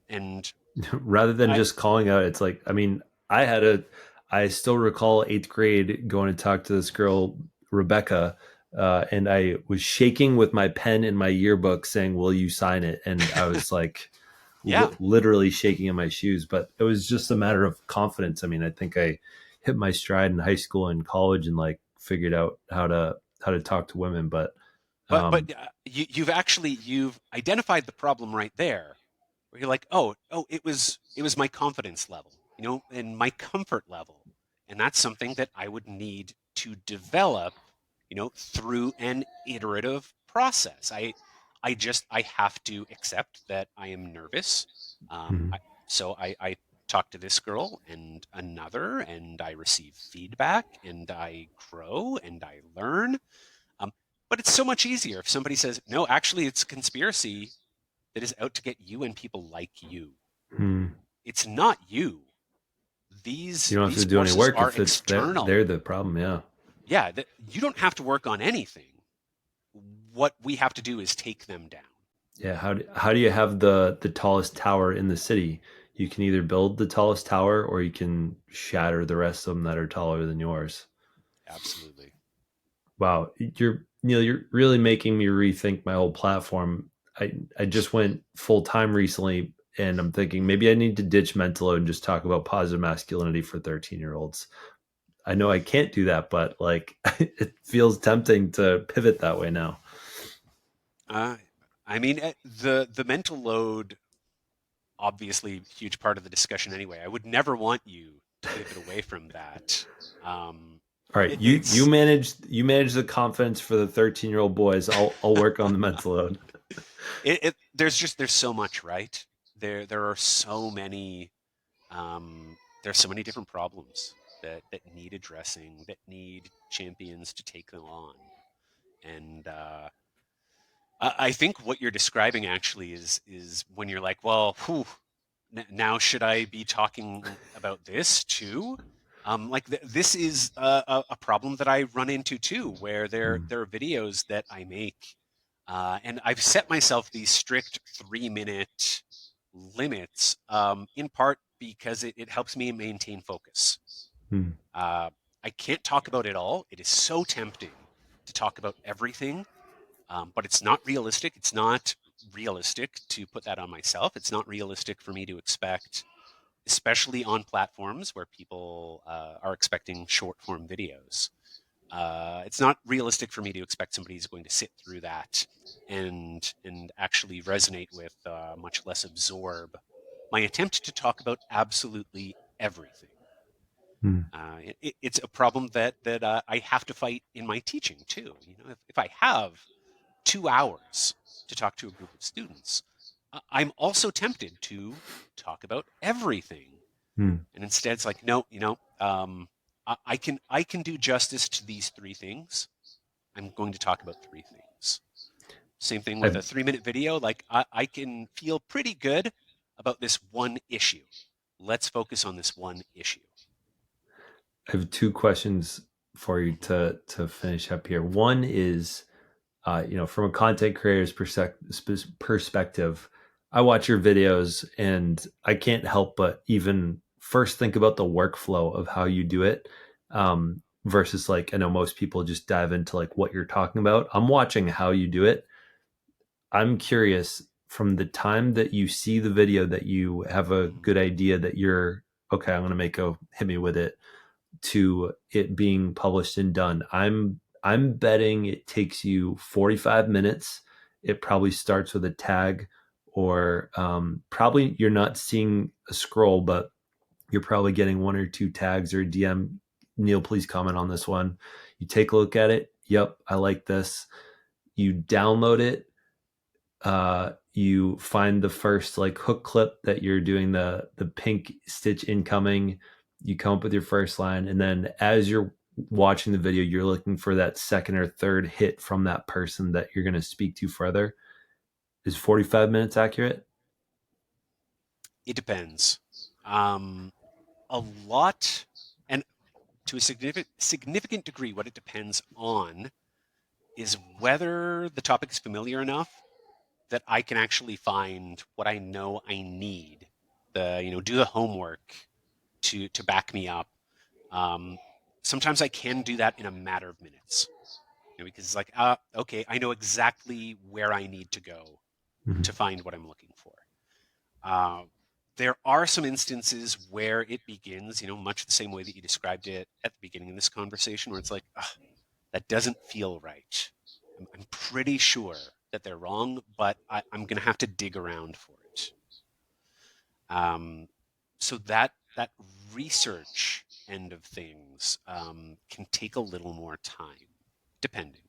And
Rather than
I,
just calling out, it's like, I mean, I had a, I still recall eighth grade going to talk to this girl, Rebecca, and I was shaking with my pen in my yearbook saying, "Will you sign it?" And I was like,
yeah,
literally shaking in my shoes. But it was just a matter of confidence. I mean, I think I hit my stride in high school and college and like figured out how to talk to women. But
but
um,
you've identified the problem right there, where you're like, oh, it was my confidence level, and my comfort level, and that's something that I would need to develop, through an iterative process. I have to accept that I am nervous.
mhm.
So I talk to this girl and another, and I receive feedback, and I grow and I learn. Um, but it's so much easier if somebody says, no, actually, it's a conspiracy that is out to get you and people like you.
Hmm.
It's not you.
You
These
don't have
these
to do any
forces
work
are
if it's they're
external.
the problem. Yeah.
Yeah, you don't have to work on anything. What we have to do is take them down.
Yeah, how do you have the tallest tower in the city? You can either build the tallest tower or you can shatter the rest of them that are taller than yours.
Absolutely.
Wow, you're really making me rethink my whole platform. I just went full time recently, and I'm thinking maybe I need to ditch Mentalo and just talk about positive masculinity for 13-year-olds. I know I can't do that, but like it feels tempting to pivot that way now.
Uh, I mean, the mental load, obviously, huge part of the discussion anyway. I would never want you to pivot away from that. Um,
All right,
it,
you
it's
manage the confidence for the 13-year-old boys. I'll work on the mental load.
there's so much, right? There are so many there's so many different problems that need addressing, that need champions to take them on. And I think what you're describing actually is when you're like, well, whew, now should I be talking about this too? Like this is a problem that I run into too, where there
Hmm.
there are videos that I make, and I've set myself these strict 3-minute limits, in part because it helps me maintain focus.
Hmm.
Uh, I can't talk about it all. It is so tempting to talk about everything, but it's not realistic. It's not realistic to put that on myself. It's not realistic for me to expect, especially on platforms where people are expecting short form videos. It's not realistic for me to expect somebody who's going to sit through that and actually resonate with, much less absorb my attempt to talk about absolutely everything.
Hmm.
It's a problem that I have to fight in my teaching too. If I have 2 hours to talk to a group of students, I'm also tempted to talk about everything.
Hmm.
And instead, it's like, no, I can do justice to these three things. I'm going to talk about three things. Same thing with
I've
a 3-minute video. Like I can feel pretty good about this one issue. Let's focus on this one issue.
I have two questions for you
Mhm.
to finish up here. One is, from a content creator's perspective, I watch your videos and I can't help but even first think about the workflow of how you do it. Versus like I know most people just dive into like what you're talking about. I'm watching how you do it. I'm curious from the time that you see the video that you have a
Mhm.
good idea that you're okay, I'm going to make a hit me with it to it being published and done. I'm betting it takes you 45 minutes. It probably starts with a tag or probably you're not seeing a scroll, but you're probably getting one or two tags or DM. Neil, please comment on this one. You take a look at it. Yep, I like this. You download it, you find the first like hook clip that you're doing the pink stitch incoming, you come up with your first line, and then as you're watching the video you're looking for that second or third hit from that person that you're going to speak to further. Is 45 minutes accurate?
It depends. Um, a lot, and to a significant degree, what it depends on is whether the topic is familiar enough that I can actually find what I know I need. Do the homework to back me up. Um, Sometimes I can do that in a matter of minutes, because it's like, okay, I know exactly where I need to go
Mm-hmm.
to find what I'm looking for. Uh, there are some instances where it begins, much the same way that you described it at the beginning of this conversation, where it's like, that doesn't feel right. I'm pretty sure that they're wrong, but I'm going to have to dig around for it. Um, so that research end of things can take a little more time, depending.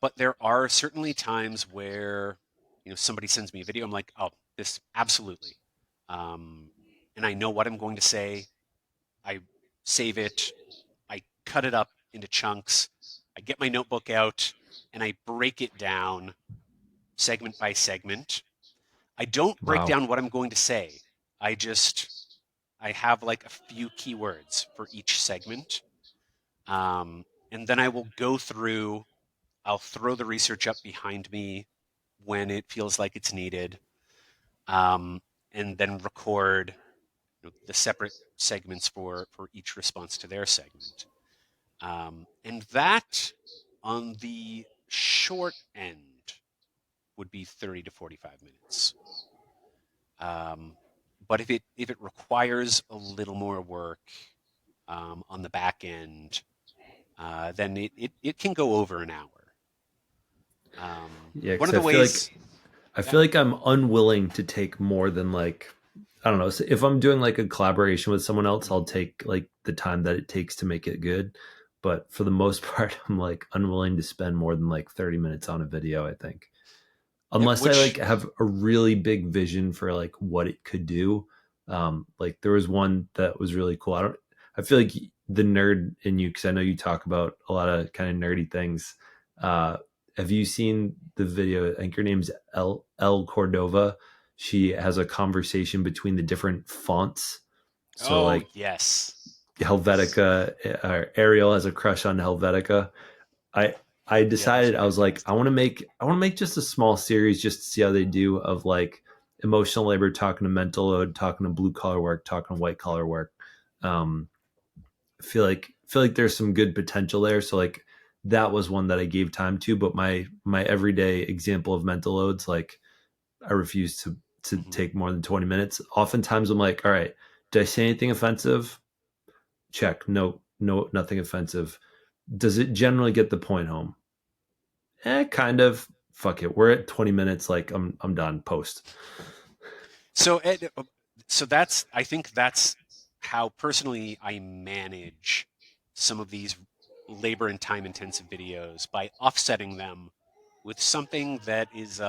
But there are certainly times where somebody sends me a video. I'm like, oh, this absolutely, um, and I know what I'm going to say. I save it. I cut it up into chunks. I get my notebook out and I break it down segment by segment. I don't break
Wow.
down what I'm going to say. I just I have like a few keywords for each segment. And then I will go through, I'll throw the research up behind me when it feels like it's needed, um, and then record the separate segments for each response to their segment. And that on the short end would be 30 to 45 minutes. Um, but if it requires a little more work on the back end, then it can go over an hour.
Yeah,
One
because
of the ways,
I
yeah,
feel like I'm unwilling to take more than like I don't know. So if I'm doing like a collaboration with someone else, I'll
mhm.
take like the time that it takes to make it good. But for the most part, I'm like unwilling to spend more than like 30 minutes on a video, I think.
Yep,
Unless I like
which,
have a really big vision for like what it could do. Like there was one that was really cool. I feel like the nerd in you, because I know you talk about a lot of kind of nerdy things. Uh, have you seen the video? I think her name's El Cordova. She has a conversation between the different fonts. So
oh,
like
yes, yes,
Helvetica, Ariel has a crush on Helvetica. I I
yeah, those
decided
are
I was like
fantastic.
I want to make just a small series just to see how they do of like emotional labor talking to mental load, talking to blue collar work, talking to white collar work. Um, feel like there's some good potential there. So like that was one that I gave time to. But my everyday example of mental loads, like I refuse to
Hmm.
take more than 20 minutes. Oftentimes I'm like, all right, did I say anything offensive? Check. No, no, nothing offensive. Does it generally get the point home? Kind of. Fuck it. We're at 20 minutes. Like I'm done. Post.
So, so that's, I think that's how personally I manage some of these labor and time intensive videos, by offsetting them with something that is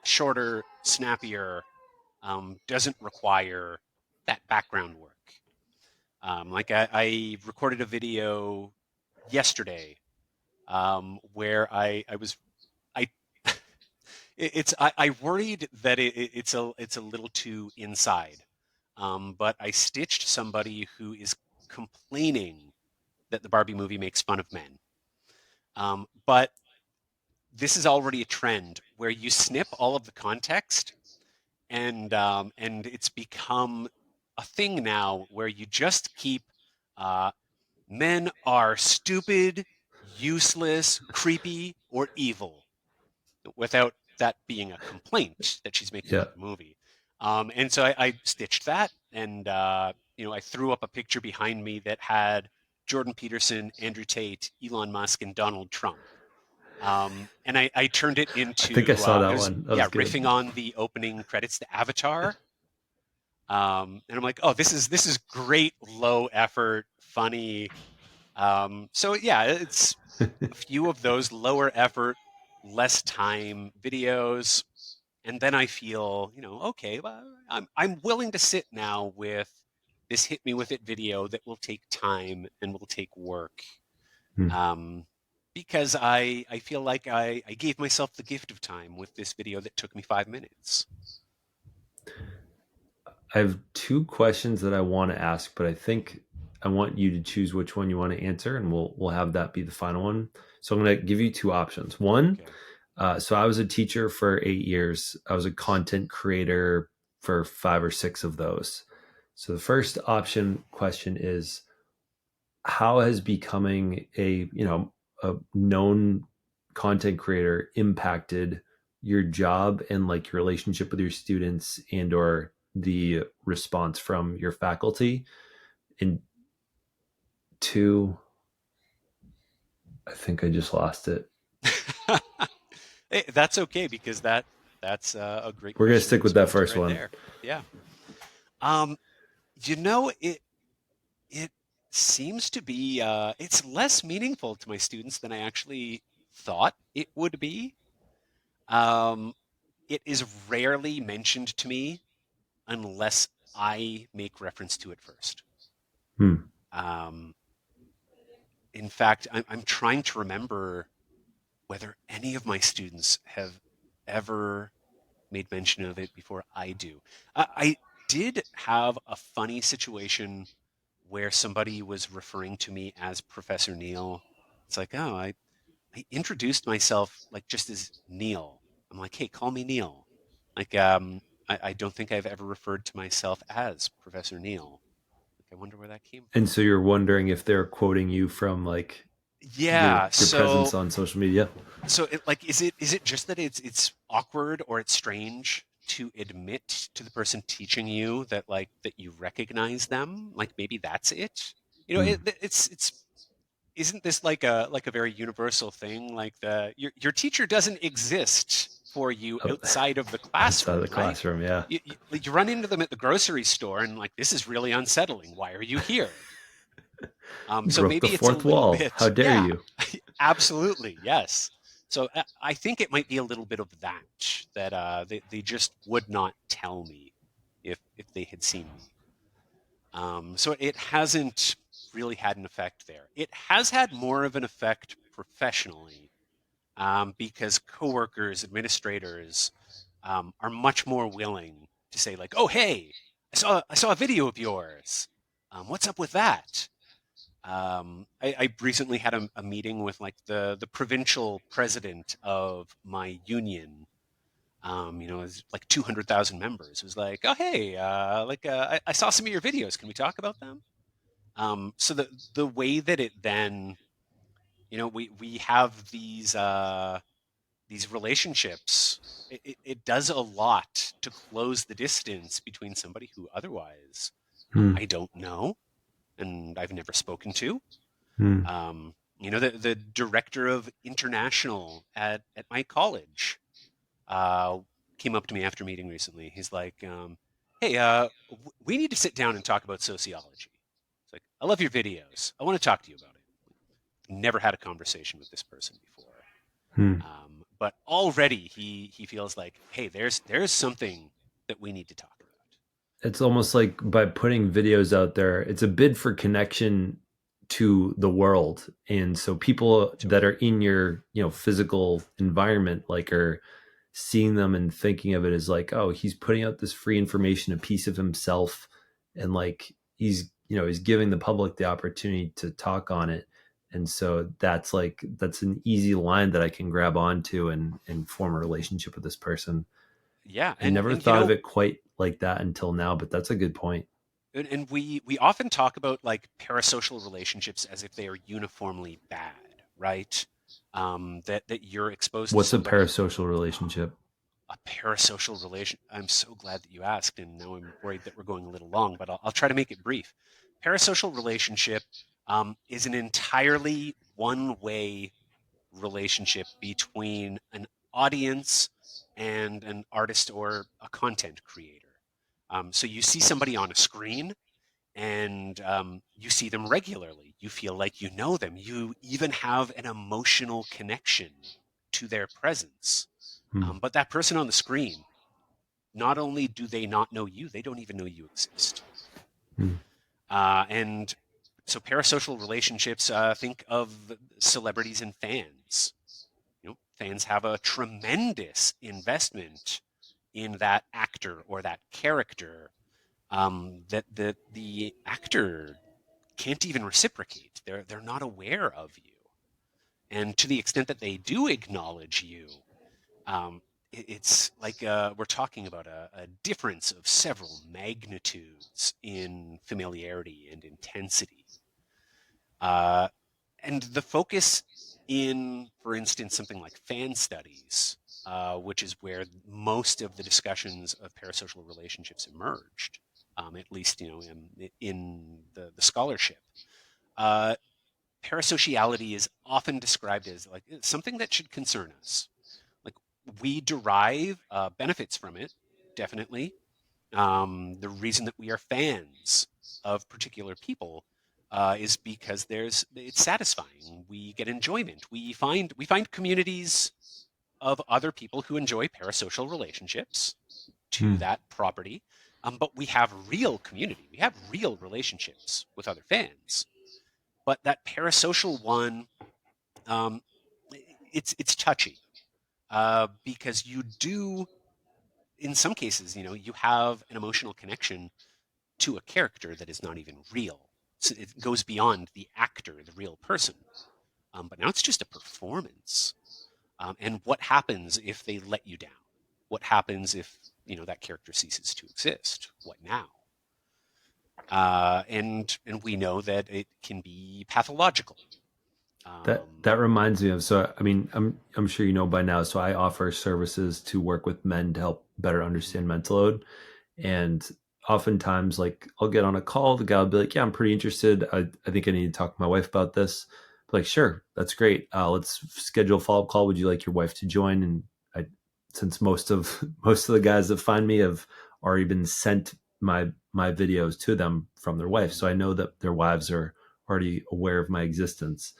shorter, snappier, doesn't require that background work. Like I recorded a video yesterday, where I was I it's I worried that it's a little too inside, but I stitched somebody who is complaining that the Barbie movie makes fun of men. But this is already a trend where you snip all of the context, and it's become a thing now where you just keep uh, men are stupid, useless, creepy, or evil, without that being a complaint that she's making
Yeah.
about the movie. And so I stitched that, and I threw up a picture behind me that had Jordan Peterson, Andrew Tate, Elon Musk, and Donald Trump. And I turned it
I think I
into
saw
I
that
was,
one. That
yeah,
was good.
riffing on the opening credits to Avatar. And I'm like, oh, this is great, low effort, funny. So yeah, it's a few of those lower effort, less time videos, and then I feel, okay, well, I'm willing to sit now with this hit me with it video that will take time and will take work.
Hmm.
Um, because I feel like I gave myself the gift of time with this video that took me 5 minutes.
I have two questions that I want to ask, but I think I want you to choose which one you want to answer, and we'll have that be the final one. So I'm going to give you two options. One,
Okay.
so I was a teacher for 8 years. I was a content creator for 5 or 6 of those. So the first option question is, how has becoming a known content creator impacted your job and like your relationship with your students and or the response from your faculty? And two, I think I just lost it.
Hey, that's okay, because that's a great
We're gonna
question to
stick with that
respond to
first
right
one.
there. Yeah. Um, it seems to be it's less meaningful to my students than I actually thought it would be. Um, it is rarely mentioned to me unless I make reference to it first.
Hmm.
Um, in fact, I'm trying to remember whether any of my students have ever made mention of it before I do. I did have a funny situation where somebody was referring to me as Professor Neil. It's like, oh, I introduced myself like just as Neil. I'm like, hey, call me Neil. Like, I don't think I've ever referred to myself as Professor Neil. Like, I wonder where that came
And
from.
so you're wondering if they're quoting you from like
Yeah.
your
So
presence on social media?
is it just that it's awkward or it's strange to admit to the person teaching you that, like, that you recognize them? Like, maybe that's it.
Hmm.
It's isn't this like a very universal thing? Like, your teacher doesn't exist for you outside of the
Outside of
classroom,
the
right?
classroom, yeah.
You run into them at the grocery store, and like, this is really unsettling. Why are you here? So
Broke the
maybe it's a
fourth
little
wall. How
bit,
dare
yeah,
you?
absolutely, yes. So I think it might be a little bit of that they just would not tell me if they had seen me. So it hasn't really had an effect there. It has had more of an effect professionally, because coworkers, administrators, are much more willing to say, like, "Oh, hey, I saw a video of yours. What's up with that?" I recently had a meeting with like the provincial president of my union. It's like 200,000 members. It was like, oh, hey, I saw some of your videos. Can we talk about them? So the way that it then We have these relationships. It does a lot to close the distance between somebody who otherwise
Hmm.
I don't know and I've never spoken to.
Hmm.
The director of international at my college uh, came up to me after a meeting recently. He's like, "Hey, we need to sit down and talk about sociology." It's like, "I love your videos. I want to talk to you about it." Never had a conversation with this person before,
Hmm.
but already he feels like, "Hey, there's something that we need to talk about."
It's almost like by putting videos out there, it's a bid for connection to the world. And so people that are
Totally.
in your, physical environment, like, are seeing them and thinking of it as like, oh, he's putting out this free information, a piece of himself, and like he's giving the public the opportunity to talk on it. And so that's an easy line that I can grab onto and form a relationship with this person.
Yeah,
I
and
never
and
thought of it quite like that until now, but that's a good point.
we often talk about like parasocial relationships as if they are uniformly bad, right? That you're exposed to
What's a
somebody who
parasocial relationship?
a parasocial relation. I'm so glad that you asked, and now I'm worried that we're going a little long, but I'll try to make it brief. Parasocial relationship is an entirely one-way relationship between an audience and an artist or a content creator. So you see somebody on a screen and you see them regularly. You feel like you know them. You even have an emotional connection to their presence.
Hmm.
But that person on the screen, not only do they not know you, they don't even know you exist.
Hmm.
And so parasocial relationships, think of celebrities and fans. Fans have a tremendous investment in that actor or that character, that the actor can't even reciprocate. They're not aware of you, and to the extent that they do acknowledge you, it's like we're talking about a difference of several magnitudes in familiarity and intensity. Uh, and the focus in, for instance, something like fan studies, which is where most of the discussions of parasocial relationships emerged, at least in the scholarship. Uh, Parasociality is often described as like something that should concern us. Like we derive benefits from it, definitely. The reason that we are fans of particular people is because it's satisfying. We get enjoyment. We find communities of other people who enjoy parasocial relationships to
Hmm.
that property. But we have real community. We have real relationships with other fans. But that parasocial one, um, it's touchy because you do, in some cases, you have an emotional connection to a character that is not even real. So it goes beyond the actor, the real person. But now it's just a performance. And what happens if they let you down? What happens if that character ceases to exist? What now? And we know that it can be pathological.
That reminds me of, so I mean, I'm sure you know by now, so I offer services to work with men to help better
Mhm.
understand mental load. And oftentimes, like, I'll get on a call, the guy will be like, yeah, I'm pretty interested. I think I need to talk to my wife about this. Like, sure, that's great. Let's schedule a follow-up call. Would you like your wife to join? And I, since most of most of the guys that find me have already been sent my videos to them from their wife, so
Mhm.
I know that their wives are already aware of my existence.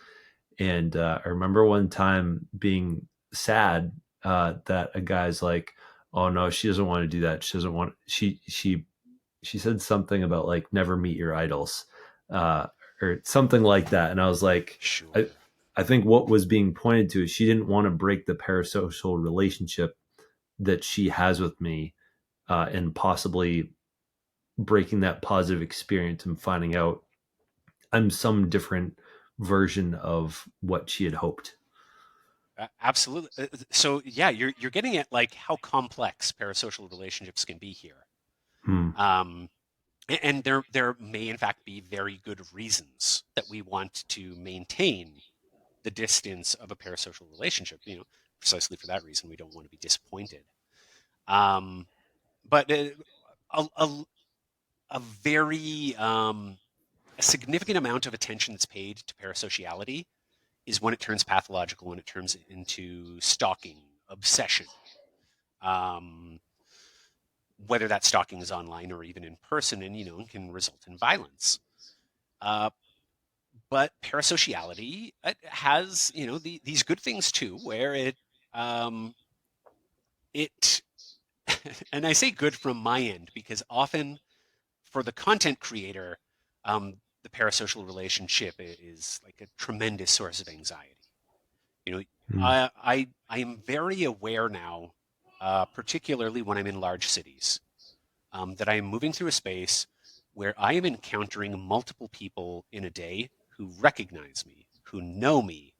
And I remember one time being sad, that a guy's like, "Oh no, she doesn't want to do that. She doesn't want." She said something about like never meet your idols, uh, or something like that. And I was like, I
Sure.
I think what was being pointed to is she didn't want to break the parasocial relationship that she has with me, and possibly breaking that positive experience and finding out I'm some different version of what she had hoped.
Absolutely. So yeah, you're getting at like how complex parasocial relationships can be here.
Hmm.
Um, and there may in fact be very good reasons that we want to maintain the distance of a parasocial relationship. Precisely for that reason, we don't want to be disappointed. Um, but a, a, a very a significant amount of attention that's paid to parasociality is when it turns pathological, when it turns into stalking, obsession. Um, Whether that stalking is online or even in person, and can result in violence. Uh, but parasociality has these good things too, where um, it and I say good from my end because often for the content creator, the parasocial relationship is like a tremendous source of anxiety. You know,
Mm.
I am very aware now, particularly when I'm in large cities, that I am moving through a space where I am encountering multiple people in a day who recognize me, who know me,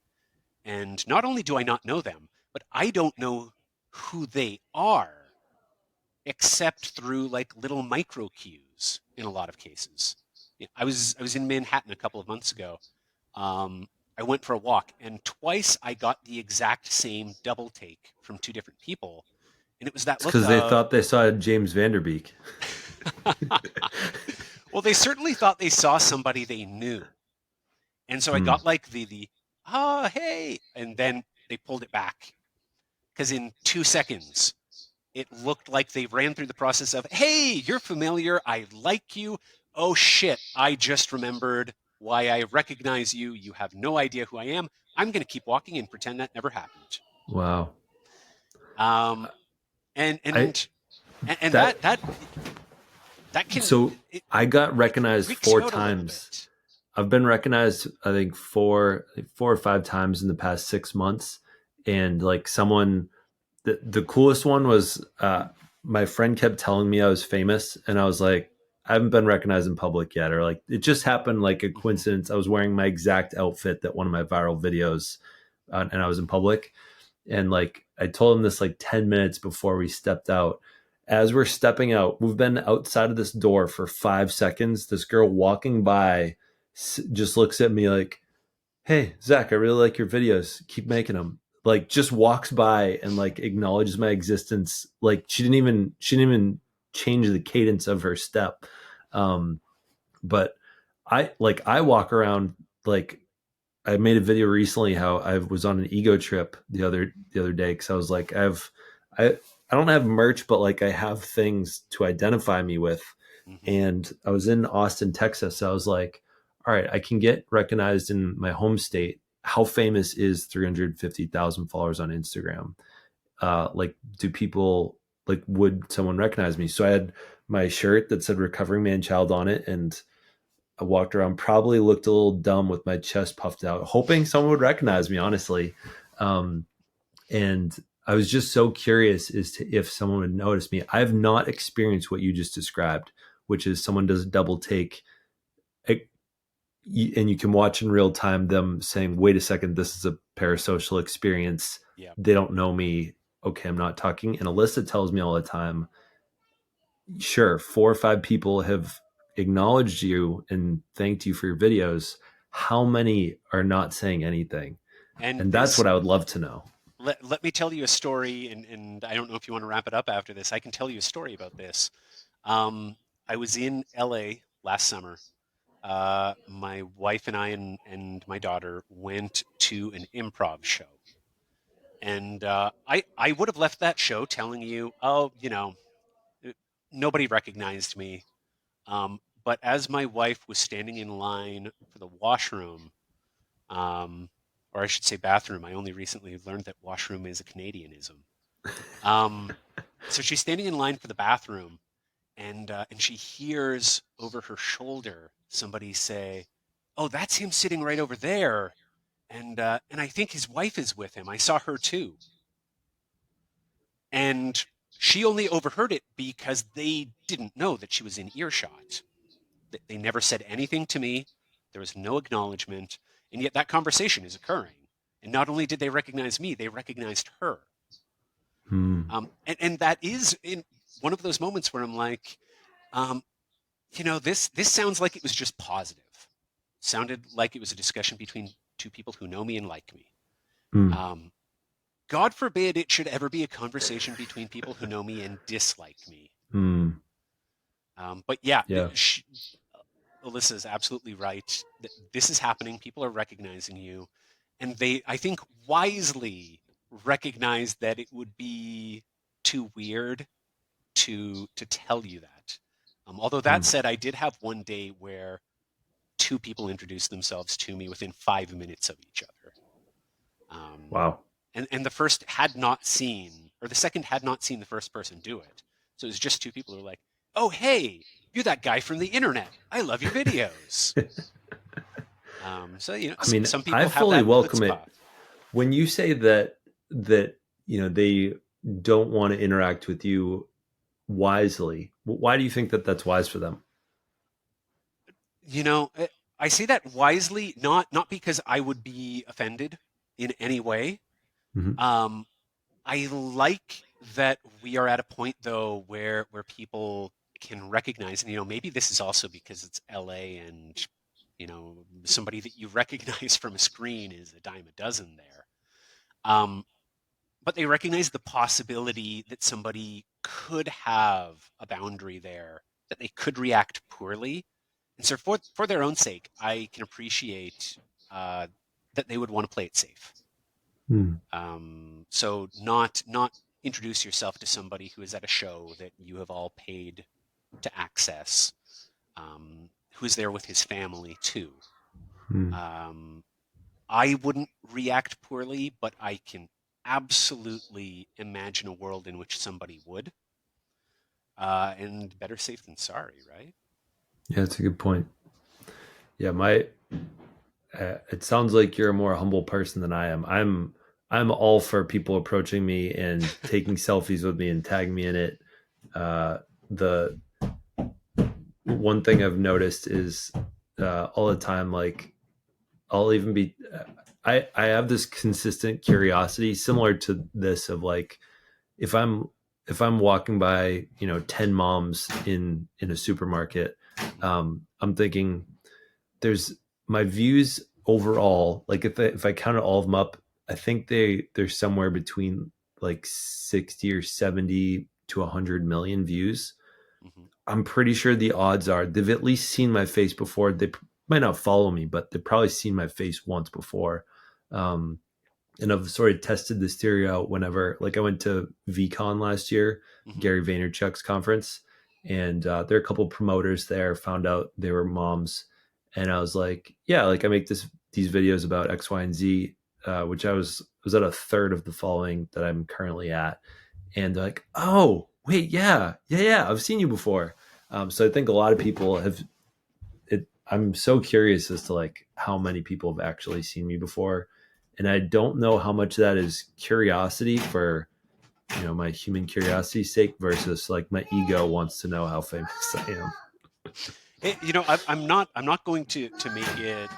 and not only do I not know them, but I don't know who they are except through like little micro cues in a lot of cases. I was in Manhattan a couple of months ago. Um, I went for a walk, and twice I got the exact same double take from two different people, and it was that
It's
look
because they
of,
thought they saw James Vanderbeek.
well, they certainly thought they saw somebody they knew, and so I
Hmm.
got like the hey, and then they pulled it back because in 2 seconds it looked like they ran through the process of, hey, you're familiar. I like you. Oh, shit. I just remembered why I recognize you. You have no idea who I am. I'm going to keep walking and pretend that never happened.
Wow.
Um, and,
I
and, and
that
that can,
so I got
it
recognized
freaks
four
you out a little
times.
bit.
I've been recognized, I think four or five times in the past 6 months, and like someone, the coolest one was my friend kept telling me I was famous, and I was like, I haven't been recognized in public yet, or like it just happened like a
Mm-hmm.
coincidence. I was wearing my exact outfit that one of my viral videos, and I was in public, and like I told him this like 10 minutes before we stepped out. As we're stepping out, we've been outside of this door for 5 seconds. This girl walking by just looks at me like, hey Zach, I really like your videos, keep making them. Like just walks by and like acknowledges my existence. Like she didn't even change the cadence of her step. But I walk around like, I made a video recently how I was on an ego trip the other day because I was like, I I don't have merch, but like I have things to identify me with.
Mm-hmm.
And I was in Austin, Texas. So I was like, all right, I can get recognized in my home state. How famous is 350,000 followers on Instagram? Like, do people like, would someone recognize me? So I had my shirt that said "Recovering Man Child" on it, and I walked around, probably looked a little dumb with my chest puffed out, hoping someone would recognize me, honestly. Um, and I was just so curious as to if someone would notice me. I have not experienced what you just described, which is someone does a double take, and you can watch in real time them saying, wait a second, this is a parasocial experience.
Yeah.
They don't know me. Okay, I'm not talking. And Alyssa tells me all the time, sure, 4 or 5 people have acknowledged you and thanked you for your videos. How many are not saying anything?
And
And that's
this,
what I would love to know.
let me tell you a story, and I don't know if you want to wrap it up after this. I can tell you a story about this. Um, I was in LA last summer. My wife and I and my daughter went to an improv show. And I would have left that show telling you, oh, uh, nobody recognized me. But as my wife was standing in line for the washroom, um, or I should say bathroom, I only recently learned that washroom is a Canadianism. Um, so she's standing in line for the bathroom, and she hears over her shoulder somebody say, "Oh, that's him sitting right over there," and I think his wife is with him. I saw her too, and she only overheard it because they didn't know that she was in earshot. They never said anything to me. There was no acknowledgement, and yet that conversation is occurring. And not only did they recognize me, they recognized her.
Hmm.
And that is in one of those moments where I'm like, um, this sounds like it was just positive. Sounded like it was a discussion between to people who know me and like me.
Mm.
Um, God forbid it should ever be a conversation between people who know me and dislike me.
Mm.
But yeah,
Yeah.
Alyssa is absolutely right. This is happening. People are recognizing you, and they, I think, wisely recognize that it would be too weird to tell you that. Although that
Mm.
said, I did have one day where two people introduced themselves to me within 5 minutes of each other. Um,
Wow.
and the first had not seen, or the second had not seen the first person do it. So it was just two people who were like, "Oh, hey, you're that guy from the internet. I love your videos." So
I mean,
some
I
people have
fully
that
welcome
chutzpah.
it. When you say that they don't want to interact with you wisely, why do you think that that's wise for them?
You know, I say that wisely, not because I would be offended in any way.
Hmm.
Um, I like that we are at a point though where people can recognize, and maybe this is also because it's LA, and somebody that you recognize from a screen is a dime a dozen there. Um, but they recognize the possibility that somebody could have a boundary there, that they could react poorly. And so for their own sake, I can appreciate uh, that they would want to play it safe.
Mm.
So not introduce yourself to somebody who is at a show that you have all paid to access, who is there with his family too.
Mm.
Um, I wouldn't react poorly, but I can absolutely imagine a world in which somebody would. And better safe than sorry, right?
Yeah, that's a good point. Yeah, my it sounds like you're a more humble person than I am. I'm all for people approaching me and taking selfies with me and tagging me in it. The one thing I've noticed is all the time, like I'll even be, I have this consistent curiosity similar to this of like if I'm if I'm walking by 10 moms in a supermarket, I'm thinking there's my views overall, like if I counted all of them up, I think they're somewhere between like 60 or 70 to 100 million views.
Hmm.
I'm pretty sure the odds are they've at least seen my face before. They might not follow me, but they've probably seen my face once before. um, and I've sort of tested this theory out whenever, like, I went to VCon last year,
Hmm.
Gary Vaynerchuk's conference, and there are a couple of promoters there. Found out they were moms, and I was like, yeah, like I make these videos about X, Y, and Z, which I was at a third of the following that I'm currently at, and they're like, oh wait, yeah, yeah, yeah, I've seen you before. So I think a lot of people have it. I'm so curious as to like how many people have actually seen me before, and I don't know how much of that is curiosity for my human curiosity's sake versus like my ego wants to know how famous I am.
I'm not going to make it.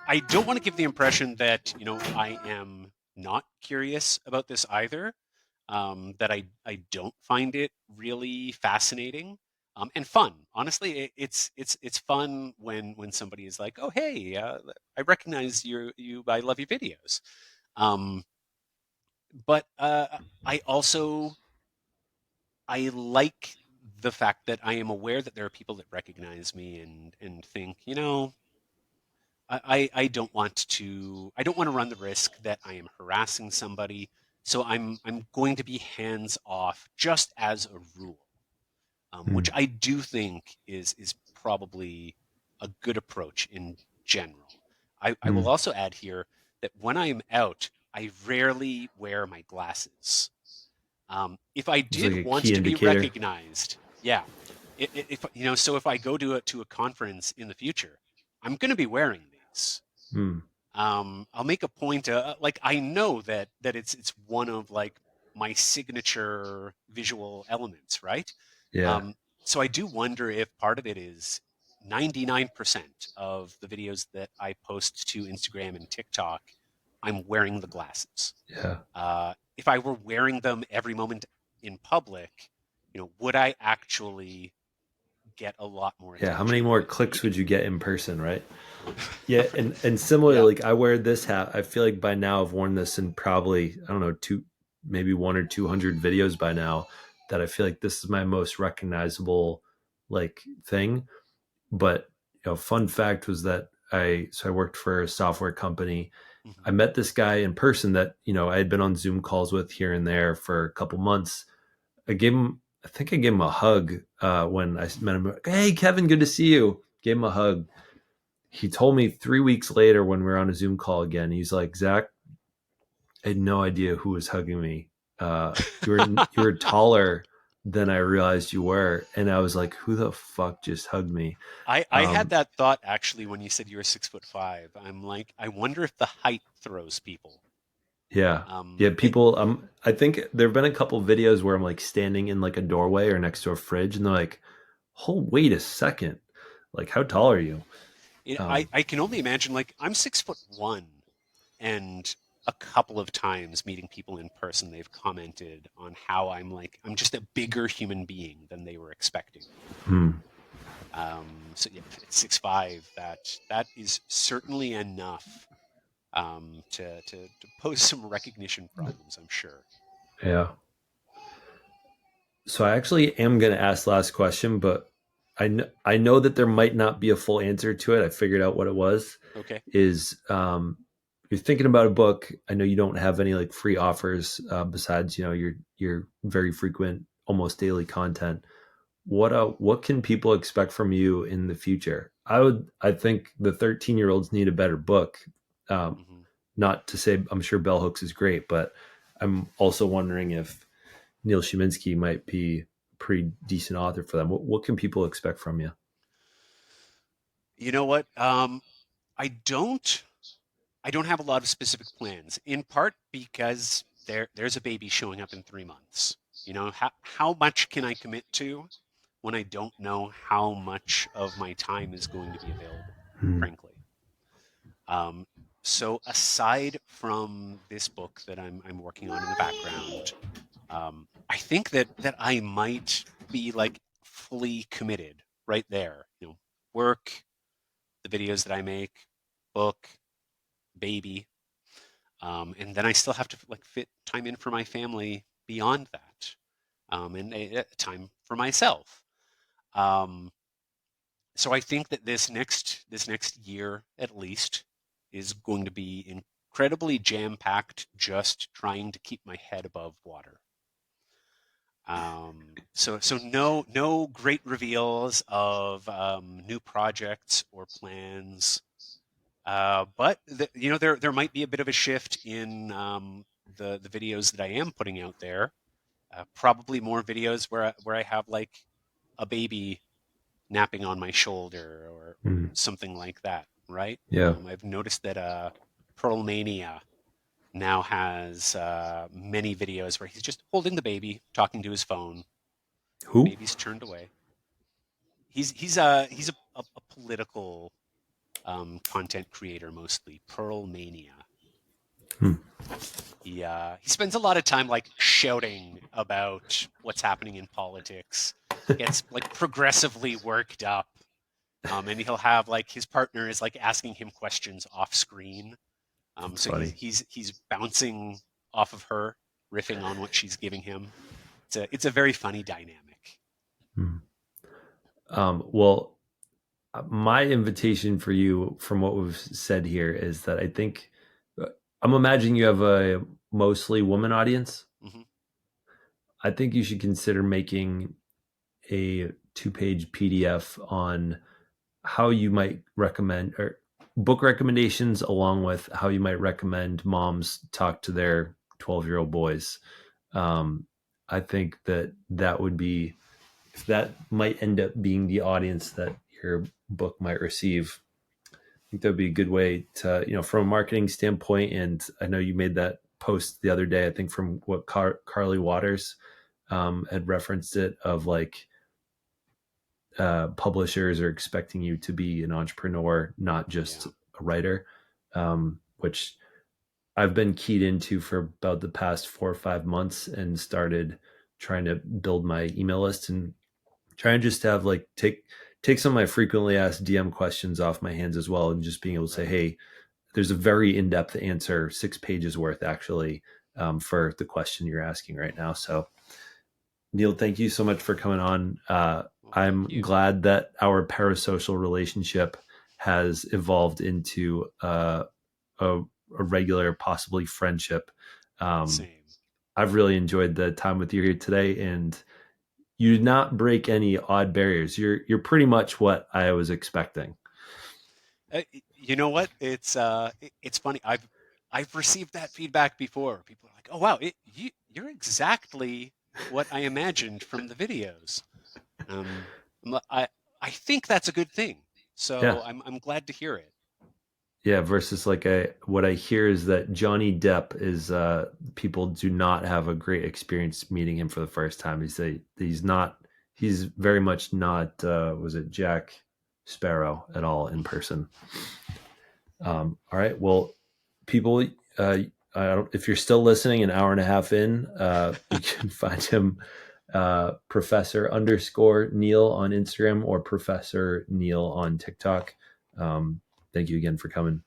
I don't want to give the impression that I am not curious about this either. That I don't find it really fascinating, and fun. Honestly, it's fun when somebody is like, "Oh, hey, I recognize you. I love your videos." Um, but I also I like the fact that I am aware that there are people that recognize me and think, I don't want to run the risk that I am harassing somebody. So I'm going to be hands off just as a rule, which
Hmm.
I do think is probably a good approach in general. I will
Hmm.
also add here that when I am out, I rarely wear my glasses. If I
It's like
did
a
want
key
to be
indicator.
recognized, yeah, if so if I go to a conference in the future, I'm going to be wearing these.
Hmm.
I'll make a point. Like I know that it's one of like my signature visual elements, right?
Yeah.
Um, so I do wonder if part of it is 99% of the videos that I post to Instagram and TikTok, I'm wearing the glasses.
Yeah.
If I were wearing them every moment in public, would I actually get a lot more
Yeah. How
attention?
many more clicks would
Maybe.
you get in person, right? Yeah, and similarly,
Yeah.
like I wear this hat. I feel like by now I've worn this in probably, I don't know, maybe 1 or 200 videos by now, that I feel like this is my most recognizable like thing. But fun fact was that I worked for a software company. I
Hmm.
met this guy in person that I had been on Zoom calls with here and there for a couple months. I think I gave him a hug when I met him. Hey, Kevin, good to see you. Gave him a hug. He told me 3 weeks later when we were on a Zoom call again, he's like, Zach, I had no idea who was hugging me. You were taller than I realized you were, and I was like, who the fuck just hugged me?
I had
Um,
that thought actually when you said you were 6'5". I'm like, I wonder if the height throws people.
yeah,
Um,
yeah.
it,
People, I think there have been a couple videos where I'm like standing in like a doorway or next to a fridge, and they're like, "Oh, wait a second, like how tall are you?"
I can only imagine. Like, I'm 6'1", and a couple of times meeting people in person, they've commented on how I'm just a bigger human being than they were expecting me.
Hmm.
So yeah, at 6'5", that is certainly enough to pose some recognition problems, I'm sure.
Yeah. So I actually am going to ask the last question, but I know that there might not be a full answer to it. I figured out what it was.
Okay.
Is you're thinking about a book. I know you don't have any like free offers besides your very frequent, almost daily content. What can people expect from you in the future? I think the 13-year-olds need a better book. Um,
Hmm.
Not to say I'm sure Bell Hooks is great, but I'm also wondering if Neil Shyminsky might be a pretty decent author for them. What can people expect from you?
You know what? I don't I don't have a lot of specific plans, in part because there's a baby showing up in 3 months. How much can I commit to when I don't know how much of my time is going to be available,
Hmm.
frankly. Um, so aside from this book that I'm working on in the background, I think that I might be like fully committed right there. Work, the videos that I make, book, baby, and then I still have to like fit time in for my family beyond that, and time for myself. Um, so I think that this next year at least is going to be incredibly jam packed, just trying to keep my head above water. So no great reveals of new projects or plans. But there might be a bit of a shift in the videos that I am putting out there. Probably more videos where I have like a baby napping on my shoulder or
Hmm.
something like that, right?
Yeah.
I've noticed that Pearl Mania now has many videos where he's just holding the baby, talking to his phone.
Who?
Baby's turned away. He's a political content creator mostly. Pearl Mania.
Hmm.
He spends a lot of time like shouting about what's happening in politics. Gets like progressively worked up. And he'll have like his partner is like asking him questions off screen.
That's
So he's
funny.
he's he's bouncing off of her, riffing on what she's giving him. It's a very funny dynamic.
Hmm. Well, my invitation for you, from what we've said here, is that I think I'm imagining you have a mostly woman audience.
Hmm.
I think you should consider making a 2-page PDF on how you might recommend or book recommendations along with how you might recommend moms talk to their 12-year-old boys. Um, I think that would be, if that might end up being the audience that your book might receive. I think that would be a good way to, from a marketing standpoint. And I know you made that post the other day, I think from what Carly Waters had referenced it, of like publishers are expecting you to be an entrepreneur, not just
Yeah.
a writer, which I've been keyed into for about the past 4 or 5 months, and started trying to build my email list and trying to just have like take some of my frequently asked DM questions off my hands as well, and just being able to say,
Right.
hey, there's a very in-depth answer, 6 pages worth actually, for the question you're asking right now. So Neil, thank you so much for coming on.
Well, thank
I'm
you.
glad that our parasocial relationship has evolved into a regular, possibly friendship. Um,
Same.
I've really enjoyed the time with you here today, and you did not break any odd barriers. You're pretty much what I was expecting.
You know what? It's funny. I've received that feedback before. People are like, "Oh wow, you're exactly what I imagined from the videos." Um, I'm li- I I think that's a good thing.
Yeah,
So I'm glad to hear it.
yeah. Versus like what I hear is that Johnny Depp is people do not have a great experience meeting him for the first time. He's not he's very much not was it Jack Sparrow at all in person. All right. Well, people, if you're still listening, an hour and a half in, you can find him Professor underscore Neil on Instagram or Professor Neil on TikTok. Thank you again for coming.